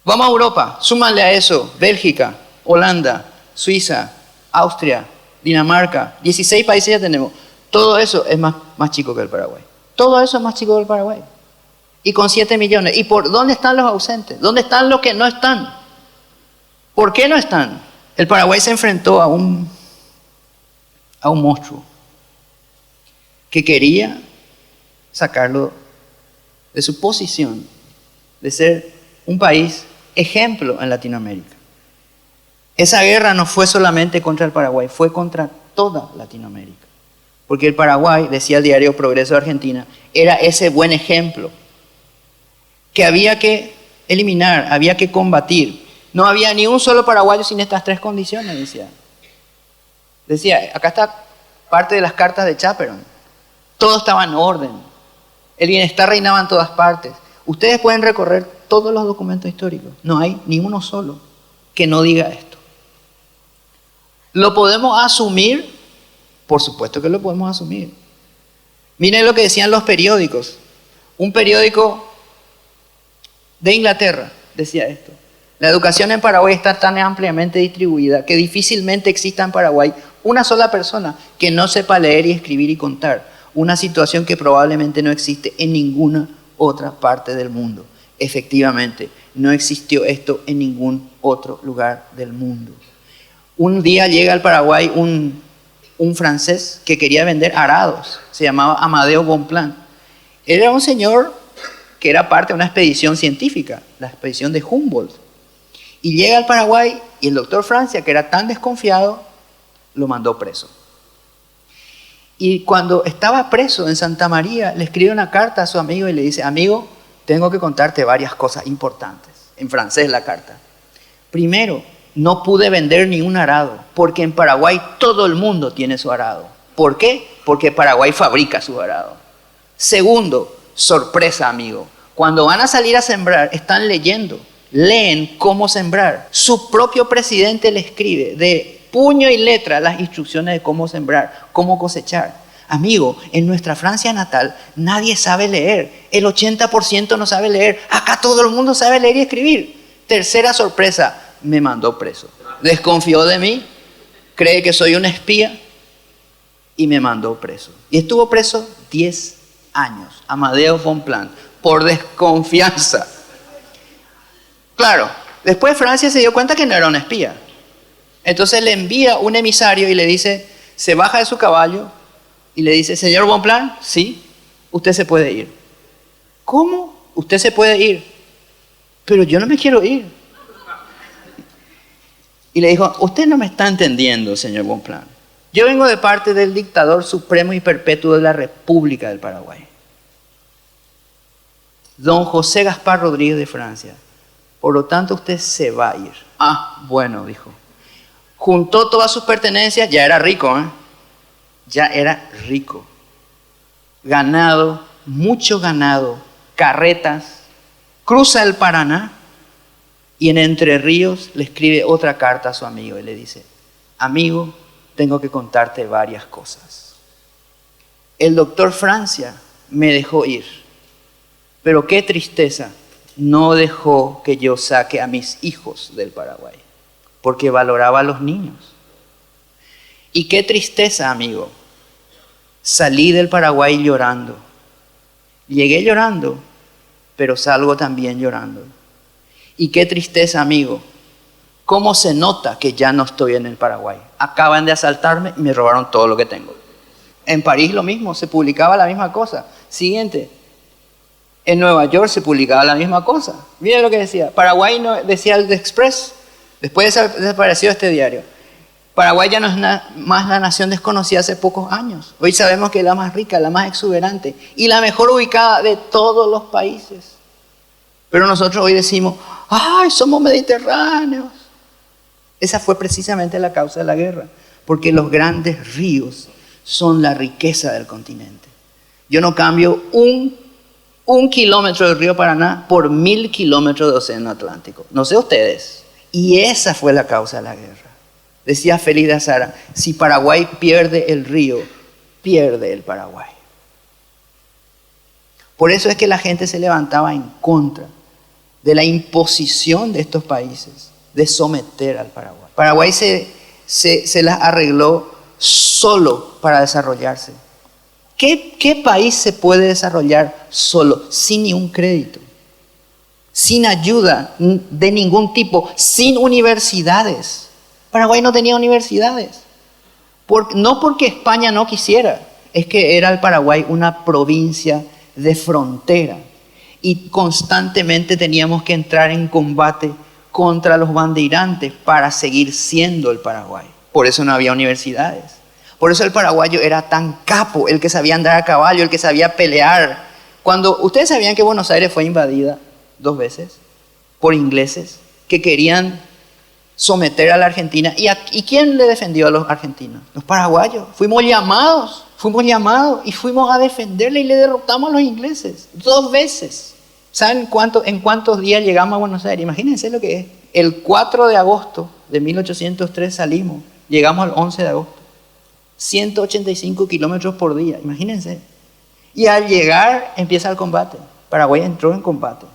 S2: Vamos a Europa, súmale a eso, Bélgica, Holanda, Suiza, Austria, Dinamarca, 16 países ya tenemos. Todo eso es más chico que el Paraguay. Todo eso es más chico que el Paraguay. Y con 7 millones. ¿Y por dónde están los ausentes? ¿Dónde están los que no están? ¿Por qué no están? El Paraguay se enfrentó a un monstruo que quería sacarlo de su posición de ser un país ejemplo en Latinoamérica. Esa guerra no fue solamente contra el Paraguay, fue contra toda Latinoamérica. Porque el Paraguay, decía el diario Progreso de Argentina, era ese buen ejemplo que había que eliminar, había que combatir. No había ni un solo paraguayo sin estas 3 condiciones, decía. Decía, acá está parte de las cartas de Chaperón. Todo estaba en orden. El bienestar reinaba en todas partes. Ustedes pueden recorrer todos los documentos históricos. No hay ni uno solo que no diga esto. ¿Lo podemos asumir? Por supuesto que lo podemos asumir. Miren lo que decían los periódicos. Un periódico de Inglaterra decía esto. La educación en Paraguay está tan ampliamente distribuida que difícilmente exista en Paraguay una sola persona que no sepa leer y escribir y contar. Una situación que probablemente no existe en ninguna otra parte del mundo. Efectivamente, no existió esto en ningún otro lugar del mundo. Un día llega al Paraguay un francés que quería vender arados. Se llamaba Amadeo Bonpland. Él era un señor que era parte de una expedición científica, la expedición de Humboldt. Y llega al Paraguay y el doctor Francia, que era tan desconfiado, lo mandó preso. Y cuando estaba preso en Santa María, le escribe una carta a su amigo y le dice, amigo, tengo que contarte varias cosas importantes. En francés la carta. Primero, no pude vender ni un arado, porque en Paraguay todo el mundo tiene su arado. ¿Por qué? Porque Paraguay fabrica su arado. Segundo, sorpresa, amigo. Cuando van a salir a sembrar, están leen cómo sembrar. Su propio presidente le escribe de puño y letra las instrucciones de cómo sembrar, cómo cosechar. Amigo, en nuestra Francia natal nadie sabe leer. El 80% no sabe leer. Acá todo el mundo sabe leer y escribir. Tercera sorpresa, me mandó preso. Desconfió de mí, cree que soy un espía y me mandó preso. Y estuvo preso 10 años, Amadeo Bonpland, por desconfianza. Claro, después Francia se dio cuenta que no era un espía. Entonces le envía un emisario y le dice, se baja de su caballo y le dice, señor Bonpland, sí, usted se puede ir. ¿Cómo? Usted se puede ir. Pero yo no me quiero ir. Y le dijo, usted no me está entendiendo, señor Bonpland. Yo vengo de parte del dictador supremo y perpetuo de la República del Paraguay, don José Gaspar Rodríguez de Francia. Por lo tanto, usted se va a ir. Ah, bueno, dijo. Juntó todas sus pertenencias, ya era rico, ya era rico. Ganado, mucho ganado, carretas, cruza el Paraná y en Entre Ríos le escribe otra carta a su amigo y le dice, amigo, tengo que contarte varias cosas. El doctor Francia me dejó ir, pero qué tristeza, no dejó que yo saque a mis hijos del Paraguay, porque valoraba a los niños. Y qué tristeza, amigo, salí del Paraguay llorando. Llegué llorando, pero salgo también llorando. Y qué tristeza, amigo, cómo se nota que ya no estoy en el Paraguay. Acaban de asaltarme y me robaron todo lo que tengo. En París lo mismo, se publicaba la misma cosa. Siguiente, en Nueva York se publicaba la misma cosa. Miren lo que decía. Paraguay, no, decía el Express, después desapareció este diario. Paraguay ya no es más la nación desconocida hace pocos años. Hoy sabemos que es la más rica, la más exuberante y la mejor ubicada de todos los países. Pero nosotros hoy decimos, ¡ay, somos mediterráneos! Esa fue precisamente la causa de la guerra, porque los grandes ríos son la riqueza del continente. Yo no cambio un kilómetro del río Paraná por 1000 kilómetros de océano Atlántico. No sé ustedes. Y esa fue la causa de la guerra. Decía Félix de Azara, si Paraguay pierde el río, pierde el Paraguay. Por eso es que la gente se levantaba en contra de la imposición de estos países de someter al Paraguay. Paraguay se las arregló solo para desarrollarse. ¿Qué país se puede desarrollar solo, sin ni un crédito, sin ayuda de ningún tipo, sin universidades? Paraguay no tenía universidades. No porque España no quisiera, es que era el Paraguay una provincia de frontera y constantemente teníamos que entrar en combate contra los bandeirantes para seguir siendo el Paraguay. Por eso no había universidades. Por eso el paraguayo era tan capo, el que sabía andar a caballo, el que sabía pelear. Cuando ustedes sabían que Buenos Aires fue invadida 2 veces por ingleses que querían someter a la Argentina. ¿Y quién le defendió a los argentinos? Los paraguayos. Fuimos llamados y fuimos a defenderle y le derrotamos a los ingleses 2 veces. ¿Saben en cuántos días llegamos a Buenos Aires? Imagínense lo que es. El 4 de agosto de 1803 salimos, llegamos al 11 de agosto. 185 kilómetros por día, imagínense. Y al llegar empieza el combate. Paraguay entró en combate.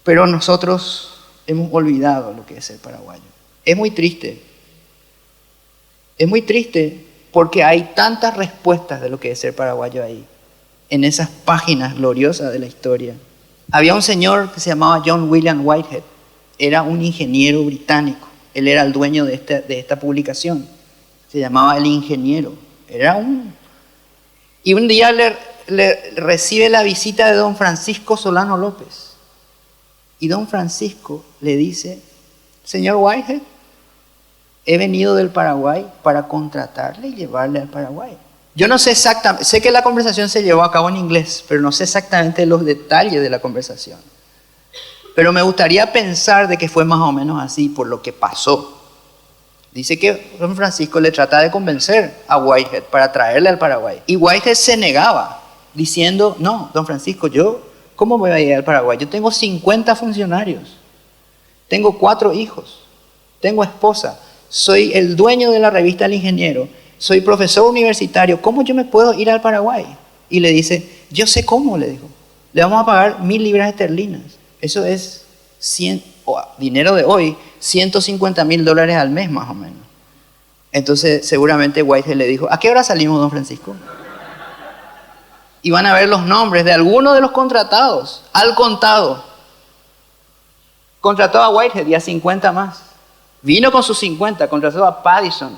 S2: Pero nosotros hemos olvidado lo que es ser paraguayo. Es muy triste. Es muy triste porque hay tantas respuestas de lo que es ser paraguayo ahí, en esas páginas gloriosas de la historia. Había un señor que se llamaba John William Whitehead. Era un ingeniero británico. Él era el dueño de esta publicación. Se llamaba El Ingeniero. Y un día le recibe la visita de don Francisco Solano López. Y don Francisco le dice: señor Whitehead, he venido del Paraguay para contratarle y llevarle al Paraguay. Yo no sé exactamente, sé que la conversación se llevó a cabo en inglés, pero no sé exactamente los detalles de la conversación. Pero me gustaría pensar de que fue más o menos así por lo que pasó. Dice que don Francisco le trata de convencer a Whitehead para traerle al Paraguay. Y Whitehead se negaba, diciendo: no, don Francisco, ¿cómo me voy a ir al Paraguay? Yo tengo 50 funcionarios, tengo 4 hijos, tengo esposa, soy el dueño de la revista El Ingeniero, soy profesor universitario, ¿cómo yo me puedo ir al Paraguay? Y le dice: yo sé cómo, le dijo, le vamos a pagar 1.000 libras esterlinas. Eso es dinero de hoy, $150,000 al mes más o menos. Entonces seguramente Whitehead le dijo: ¿a qué hora salimos, don Francisco? Y van a ver los nombres de algunos de los contratados, al contado. Contrató a Whitehead y a 50 más. Vino con sus 50, contrató a Paddison.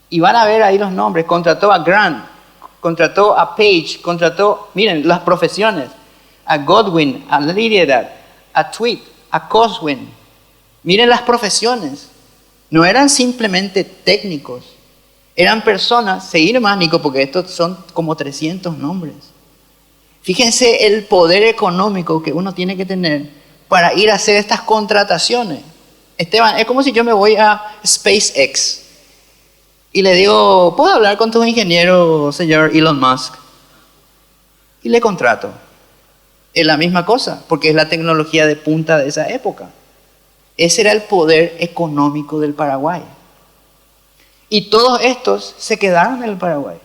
S2: Y van a ver ahí los nombres. Contrató a Grant, contrató a Page, miren las profesiones, a Godwin, a Lydia, a Tweed, a Coswin. Miren las profesiones. No eran simplemente técnicos. Eran personas, seguir más, Nico, porque estos son como 300 nombres. Fíjense el poder económico que uno tiene que tener para ir a hacer estas contrataciones. Esteban, es como si yo me voy a SpaceX y le digo: ¿puedo hablar con tu ingeniero, señor Elon Musk? Y le contrato. Es la misma cosa, porque es la tecnología de punta de esa época. Ese era el poder económico del Paraguay. Y todos estos se quedaron en el Paraguay.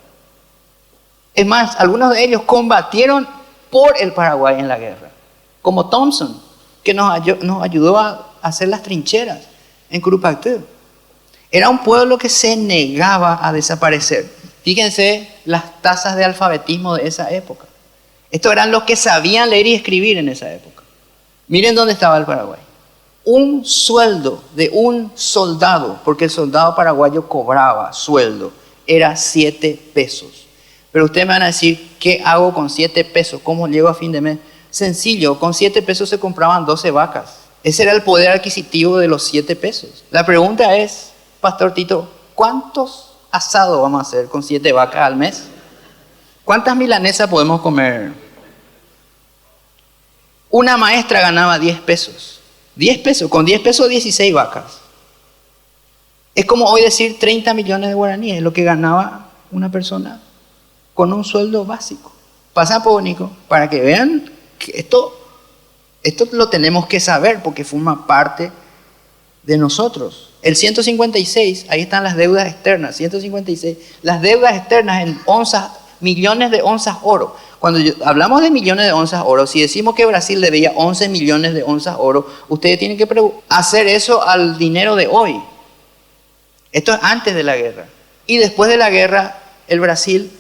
S2: Es más, algunos de ellos combatieron por el Paraguay en la guerra. Como Thompson, que nos ayudó a hacer las trincheras en Curupactú. Era un pueblo que se negaba a desaparecer. Fíjense las tasas de alfabetismo de esa época. Estos eran los que sabían leer y escribir en esa época. Miren dónde estaba el Paraguay. Un sueldo de un soldado, porque el soldado paraguayo cobraba sueldo, era 7 pesos. Pero ustedes me van a decir: ¿qué hago con 7 pesos? ¿Cómo llego a fin de mes? Sencillo, con 7 pesos se compraban 12 vacas. Ese era el poder adquisitivo de los 7 pesos. La pregunta es, Pastor Tito, ¿cuántos asados vamos a hacer con 7 vacas al mes? ¿Cuántas milanesas podemos comer? Una maestra ganaba 10 pesos. 10 pesos, con 10 pesos 16 vacas. Es como hoy decir 30 millones de guaraníes, lo que ganaba una persona con un sueldo básico. Pasa por Nico, para que vean que esto lo tenemos que saber porque forma parte de nosotros. El 156, ahí están las deudas externas, 156. Las deudas externas en onzas millones de onzas oro. Cuando hablamos de millones de onzas oro, si decimos que Brasil debía 11 millones de onzas oro, ustedes tienen que hacer eso al dinero de hoy. Esto es antes de la guerra. Y después de la guerra, el Brasil,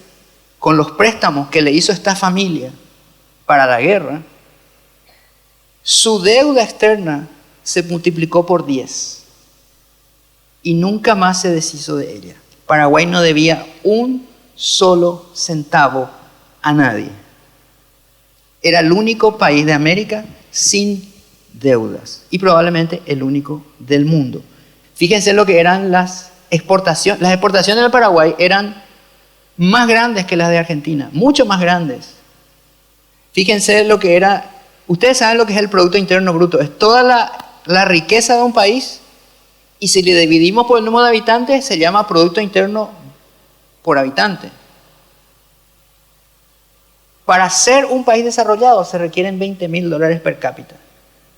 S2: con los préstamos que le hizo esta familia para la guerra, su deuda externa se multiplicó por 10 y nunca más se deshizo de ella. Paraguay no debía un solo centavo a nadie. Era el único país de América sin deudas y probablemente el único del mundo. Fíjense lo que eran las exportaciones. Las exportaciones del Paraguay eran más grandes que las de Argentina, mucho más grandes. Fíjense lo que era. Ustedes saben lo que es el Producto Interno Bruto. Es toda la riqueza de un país y si le dividimos por el número de habitantes se llama Producto Interno por habitante. Para ser un país desarrollado se requieren $20.000 per cápita.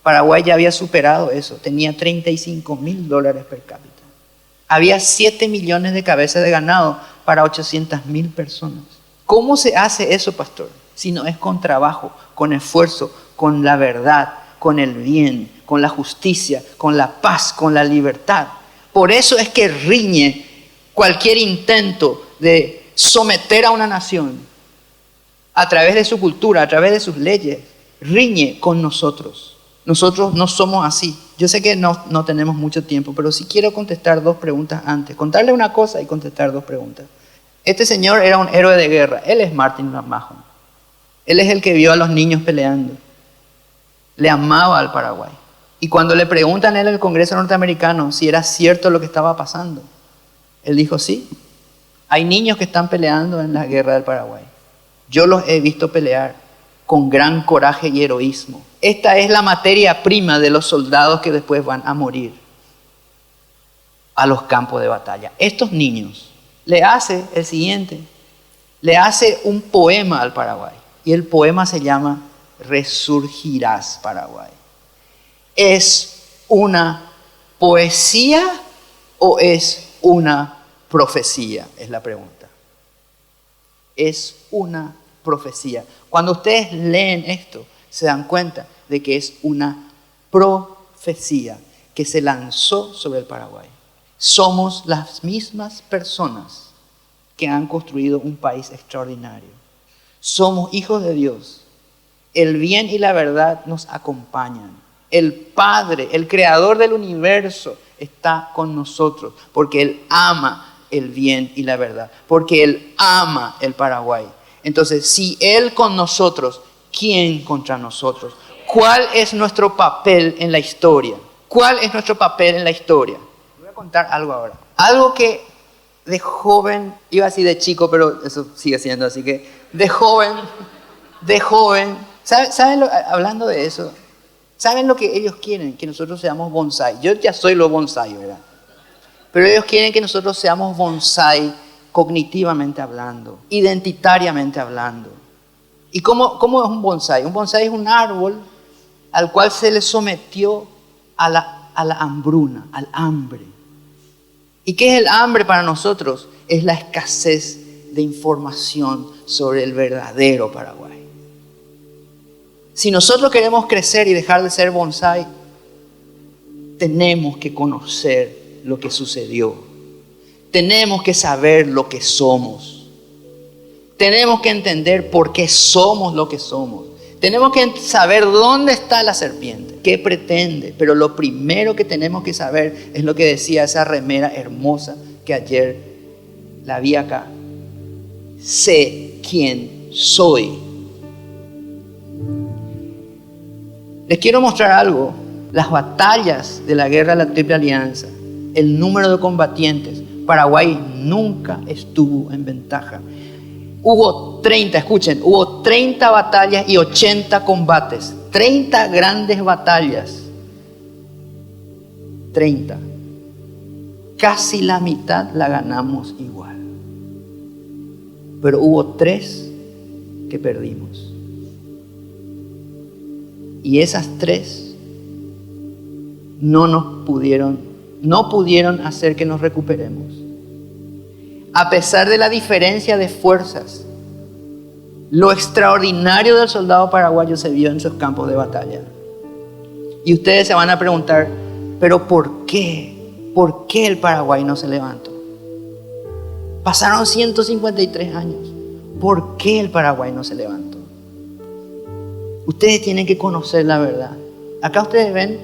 S2: Paraguay ya había superado eso, tenía $35.000 per cápita. Había 7 millones de cabezas de ganado para 800.000 personas. ¿Cómo se hace eso, pastor? Si no es con trabajo, con esfuerzo, con la verdad, con el bien, con la justicia, con la paz, con la libertad. Por eso es que riñe cualquier intento de someter a una nación a través de su cultura, a través de sus leyes, riñe con nosotros. Nosotros no somos así. Yo sé que no tenemos mucho tiempo, pero sí quiero contestar 2 preguntas antes. Contarle una cosa y contestar 2 preguntas. Este señor era un héroe de guerra. Él es Martin McMahon. Él es el que vio a los niños peleando. Le amaba al Paraguay. Y cuando le preguntan a él en el Congreso norteamericano si era cierto lo que estaba pasando, él dijo sí. Hay niños que están peleando en la guerra del Paraguay. Yo los he visto pelear con gran coraje y heroísmo. Esta es la materia prima de los soldados que después van a morir a los campos de batalla. Estos niños le hace el siguiente, le hace un poema al Paraguay y el poema se llama Resurgirás, Paraguay. ¿Es una poesía o es una profecía? Es la pregunta. Es una profecía. Cuando ustedes leen esto, se dan cuenta de que es una profecía que se lanzó sobre el Paraguay. Somos las mismas personas que han construido un país extraordinario. Somos hijos de Dios. El bien y la verdad nos acompañan. El Padre, el Creador del universo, está con nosotros porque Él ama el bien y la verdad, porque Él ama el Paraguay. Entonces, si Él con nosotros, ¿quién contra nosotros? ¿Cuál es nuestro papel en la historia? ¿Cuál es nuestro papel en la historia? Voy a contar algo ahora. Algo que de joven, iba a decir de chico, pero eso sigue siendo así, que de joven, ¿saben hablando de eso? ¿Saben lo que ellos quieren? Que nosotros seamos bonsai. Yo ya soy lo bonsai, ¿verdad? Pero ellos quieren que nosotros seamos bonsai cognitivamente hablando, identitariamente hablando. ¿Y cómo es un bonsai? Un bonsai es un árbol al cual se le sometió a la hambruna, al hambre. ¿Y qué es el hambre para nosotros? Es la escasez de información sobre el verdadero Paraguay. Si nosotros queremos crecer y dejar de ser bonsai, tenemos que conocer lo que sucedió. Tenemos que saber lo que somos. Tenemos que entender por qué somos lo que somos. Tenemos que saber dónde está la serpiente, qué pretende. Pero lo primero que tenemos que saber es lo que decía esa remera hermosa que ayer la vi acá. Sé quién soy. Les quiero mostrar algo. Las batallas de la guerra de la Triple Alianza, el número de combatientes, Paraguay nunca estuvo en ventaja. Hubo 30 batallas y 80 combates. 30 grandes batallas. 30. Casi la mitad la ganamos igual. Pero hubo 3 que perdimos. Y esas 3 no pudieron hacer que nos recuperemos. A pesar de la diferencia de fuerzas, Lo extraordinario del soldado paraguayo se vio en sus campos de batalla. Y ustedes se van a preguntar, ¿pero por qué? ¿Por qué el Paraguay no se levantó? Pasaron 153 años. ¿Por qué el Paraguay no se levantó? Ustedes tienen que conocer la verdad. Acá ustedes ven,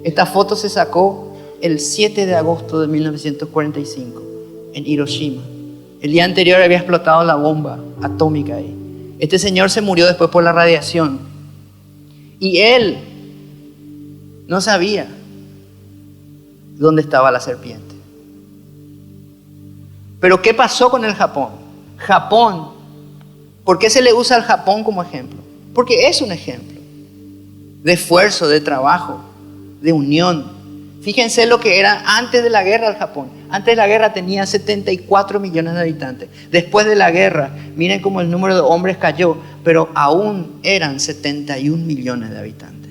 S2: esta foto se sacó el 7 de agosto de 1945 en Hiroshima. El día anterior había explotado la bomba atómica ahí. Este señor se murió después por la radiación. Y él no sabía dónde estaba la serpiente. Pero ¿qué pasó con el Japón? Japón, ¿por qué se le usa al Japón como ejemplo? Porque es un ejemplo de esfuerzo, de trabajo, de unión. Fíjense lo que era antes de la guerra el Japón. Antes de la guerra tenía 74 millones de habitantes. Después de la guerra, miren cómo el número de hombres cayó, pero aún eran 71 millones de habitantes.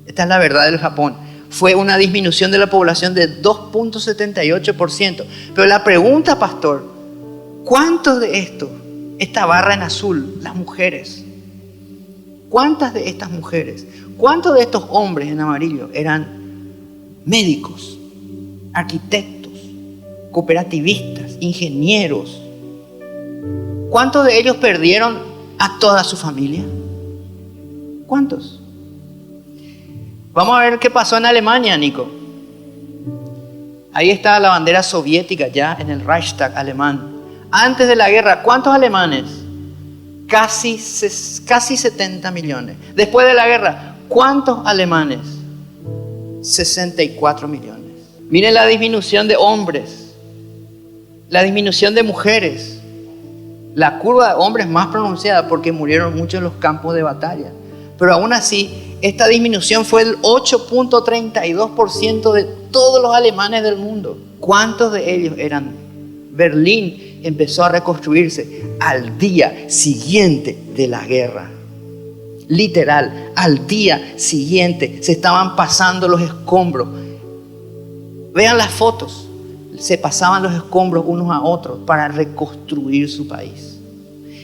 S2: Esta es la verdad del Japón. Fue una disminución de la población de 2.78%. Pero la pregunta, pastor, ¿cuántos de estos, esta barra en azul, las mujeres? ¿Cuántas de estas mujeres, cuántos de estos hombres en amarillo eran médicos, arquitectos, cooperativistas, ingenieros? ¿Cuántos de ellos perdieron a toda su familia? ¿Cuántos? Vamos a ver qué pasó en Alemania, Nico. Ahí está la bandera soviética ya en el Reichstag alemán. Antes de la guerra, ¿cuántos alemanes? Casi 70 millones. Después de la guerra, ¿cuántos alemanes? 64 millones. Miren la disminución de hombres, la disminución de mujeres. La curva de hombres más pronunciada porque murieron muchos en los campos de batalla. Pero aún así, esta disminución fue del 8.32% de todos los alemanes del mundo. ¿Cuántos de ellos eran? Berlín empezó a reconstruirse al día siguiente de la guerra. Literal, al día siguiente se estaban pasando los escombros. Vean las fotos. Se pasaban los escombros unos a otros para reconstruir su país.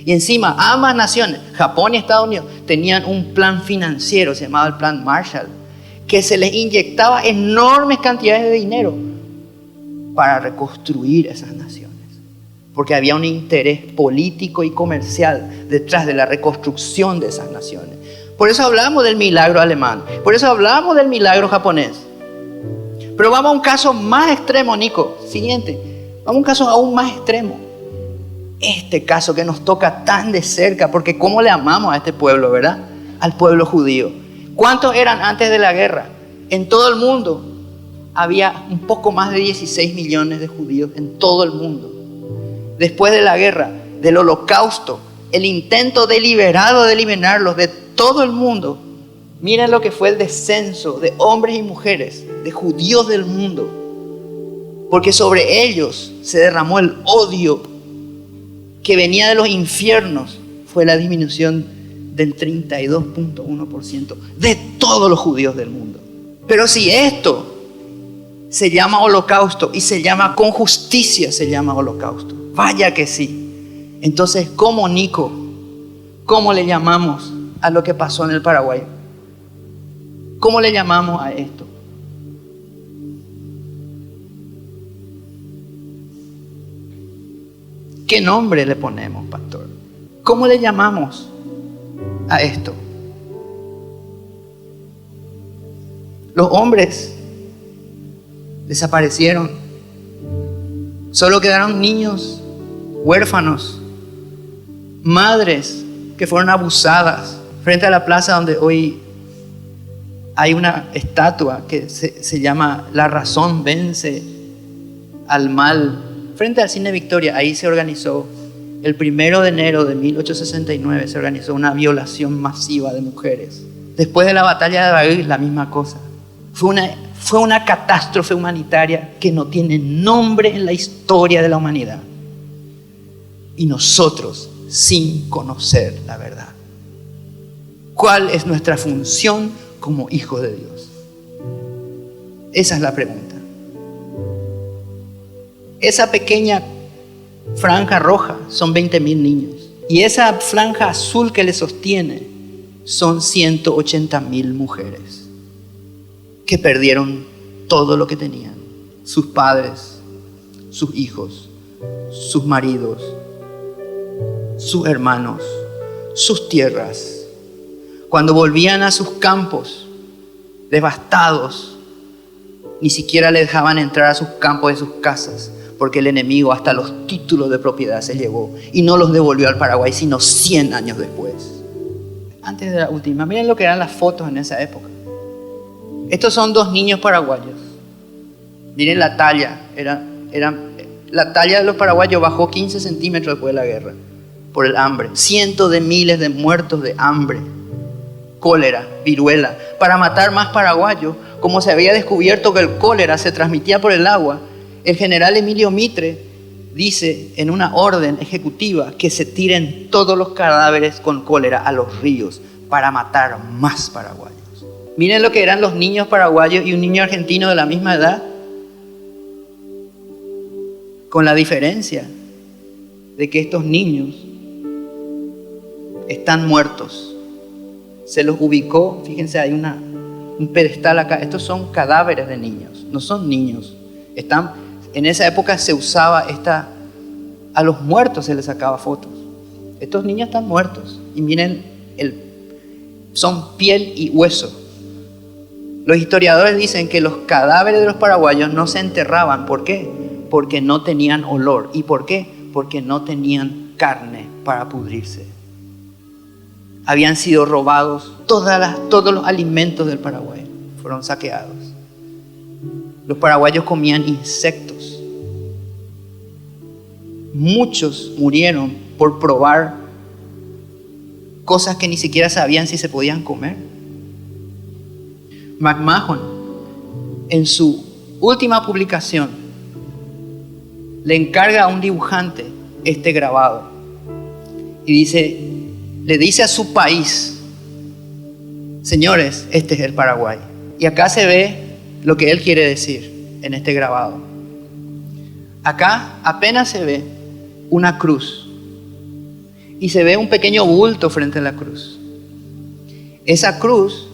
S2: Y encima, ambas naciones, Japón y Estados Unidos, tenían un plan financiero, se llamaba el Plan Marshall, que se les inyectaba enormes cantidades de dinero para reconstruir esas naciones. Porque había un interés político y comercial detrás de la reconstrucción de esas naciones. Por eso hablamos del milagro alemán, por eso hablamos del milagro japonés. Pero vamos a un caso más extremo, Nico. Siguiente, vamos a un caso aún más extremo. Este caso que nos toca tan de cerca, porque cómo le amamos a este pueblo, ¿verdad? Al pueblo judío. ¿Cuántos eran antes de la guerra? En todo el mundo había un poco más de 16 millones de judíos en todo el mundo. Después de la guerra, del holocausto, el intento deliberado de eliminarlos de todo el mundo, miren lo que fue el descenso de hombres y mujeres, de judíos del mundo, porque sobre ellos se derramó el odio que venía de los infiernos. Fue la disminución del 32.1% de todos los judíos del mundo. Pero si esto se llama holocausto y se llama con justicia, se llama holocausto, vaya que sí. Entonces, ¿cómo, Nico? ¿Cómo le llamamos a lo que pasó en el Paraguay? ¿Cómo le llamamos a esto? ¿Qué nombre le ponemos, pastor? ¿Cómo le llamamos a esto? Los hombres desaparecieron. Solo quedaron niños, huérfanos, madres que fueron abusadas. Frente a la plaza donde hoy hay una estatua que se llama La razón vence al mal. Frente al Cine Victoria, ahí se organizó, el 1 de enero de 1869, se organizó una violación masiva de mujeres. Después de la batalla de Bagrís, la misma cosa. Fue una catástrofe humanitaria que no tiene nombre en la historia de la humanidad. Y nosotros, sin conocer la verdad. ¿Cuál es nuestra función como hijos de Dios? Esa es la pregunta. Esa pequeña franja roja son 20.000 niños Y esa franja azul que le sostiene son 180.000 mujeres que perdieron todo lo que tenían. Sus padres, sus hijos, sus maridos, sus hermanos, sus tierras. Cuando volvían a sus campos, devastados, ni siquiera le dejaban entrar a sus campos y sus casas, porque el enemigo hasta los títulos de propiedad se llevó y no los devolvió al Paraguay, sino 100 años después. Antes de la última, miren lo que eran las fotos en esa época. Estos son 2 niños paraguayos. Miren la talla. La talla de los paraguayos bajó 15 centímetros después de la guerra por el hambre. Cientos de miles de muertos de hambre, cólera, viruela. Para matar más paraguayos, como se había descubierto que el cólera se transmitía por el agua, el general Emilio Mitre dice en una orden ejecutiva que se tiren todos los cadáveres con cólera a los ríos para matar más paraguayos. Miren lo que eran los niños paraguayos y un niño argentino de la misma edad, con la diferencia de que estos niños están muertos. Se los ubicó, fíjense, hay un pedestal acá. Estos son cadáveres de niños, no son niños. En esa época se usaba a los muertos se les sacaba fotos. Estos niños están muertos y miren, son piel y hueso. Los historiadores dicen que los cadáveres de los paraguayos no se enterraban. ¿Por qué? Porque no tenían olor. ¿Y por qué? Porque no tenían carne para pudrirse. Habían sido robados todos los alimentos del Paraguay. Fueron saqueados. Los paraguayos comían insectos. Muchos murieron por probar cosas que ni siquiera sabían si se podían comer. McMahon, en su última publicación, le encarga a un dibujante este grabado y le dice a su país: señores, este es el Paraguay. Y acá se ve lo que él quiere decir en este grabado. Acá apenas se ve una cruz y se ve un pequeño bulto frente a la cruz. Esa cruz,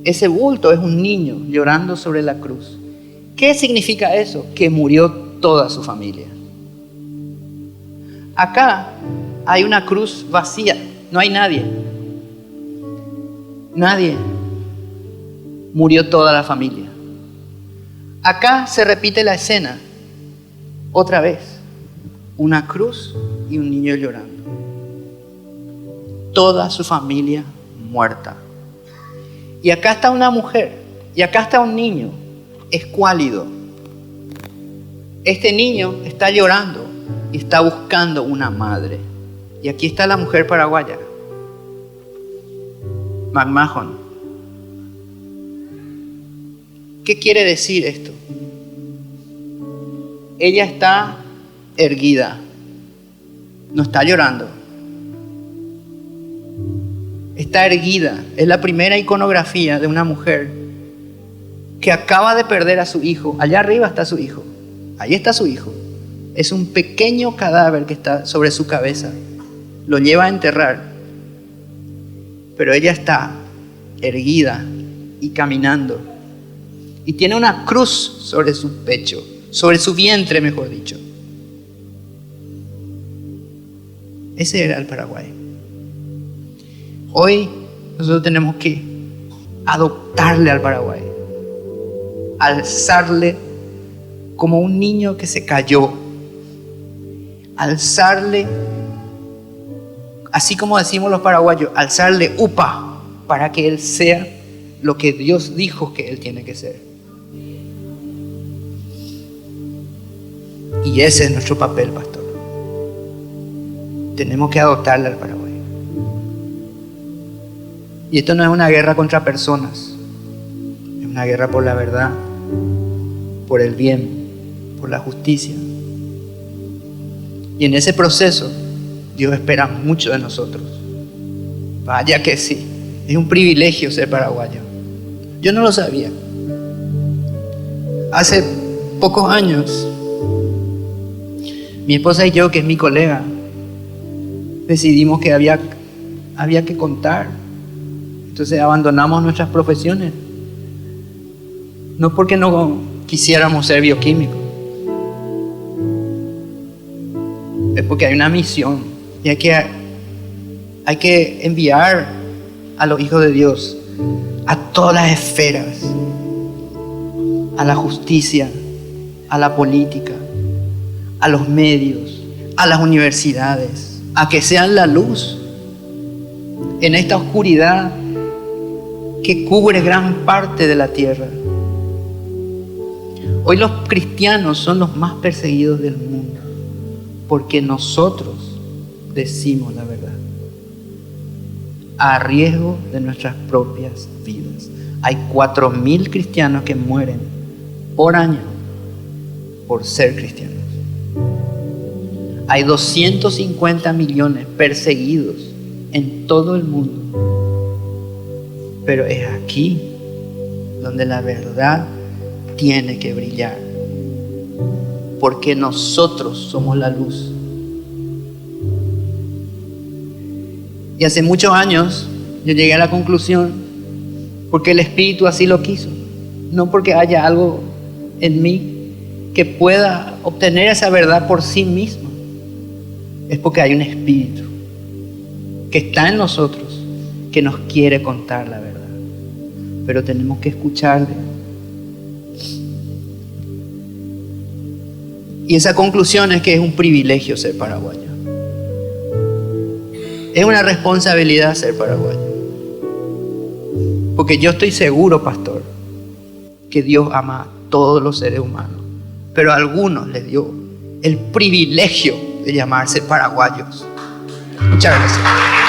S2: ese bulto es un niño llorando sobre la cruz. ¿Qué significa eso? Que murió toda su familia. Acá hay una cruz vacía, no hay nadie. Nadie. Murió toda la familia. Acá se repite la escena otra vez. Una cruz y un niño llorando. Toda su familia muerta. Y acá está una mujer, y acá está un niño, escuálido. Este niño está llorando y está buscando una madre. Y aquí está la mujer paraguaya, McMahon. ¿Qué quiere decir esto? Ella está erguida, no está llorando. Está erguida. Es la primera iconografía de una mujer que acaba de perder a su hijo. Allá arriba está su hijo. Ahí está su hijo. Es un pequeño cadáver que está sobre su cabeza. Lo lleva a enterrar. Pero ella está erguida y caminando. Y tiene una cruz sobre su pecho, sobre su vientre, mejor dicho. Ese era el Paraguay. Hoy nosotros tenemos que adoptarle al Paraguay, alzarle como un niño que se cayó, alzarle, así como decimos los paraguayos, alzarle upa para que él sea lo que Dios dijo que él tiene que ser. Y ese es nuestro papel, pastor. Tenemos que adoptarle al Paraguay. Y esto no es una guerra contra personas, es una guerra por la verdad, por el bien, por la justicia. Y en ese proceso Dios espera mucho de nosotros. Vaya que sí, es un privilegio ser paraguayo. Yo no lo sabía. Hace pocos años, mi esposa y yo, que es mi colega, decidimos que había que contar. Entonces abandonamos nuestras profesiones. No porque no quisiéramos ser bioquímicos. Es porque hay una misión. Y hay que enviar a los hijos de Dios a todas las esferas. A la justicia, a la política, a los medios, a las universidades, a que sean la luz en esta oscuridad que cubre gran parte de la tierra. Hoy los cristianos son los más perseguidos del mundo porque nosotros decimos la verdad a riesgo de nuestras propias vidas. Hay 4.000 cristianos que mueren por año por ser cristianos. Hay 250 millones perseguidos en todo el mundo. Pero es aquí donde la verdad tiene que brillar. Porque nosotros somos la luz. Y hace muchos años yo llegué a la conclusión, porque el Espíritu así lo quiso, no porque haya algo en mí que pueda obtener esa verdad por sí mismo. Es porque hay un Espíritu que está en nosotros, que nos quiere contar la verdad. Pero tenemos que escucharle. Y esa conclusión es que es un privilegio ser paraguayo. Es una responsabilidad ser paraguayo. Porque yo estoy seguro, pastor, que Dios ama a todos los seres humanos. Pero a algunos les dio el privilegio de llamarse paraguayos. Muchas gracias.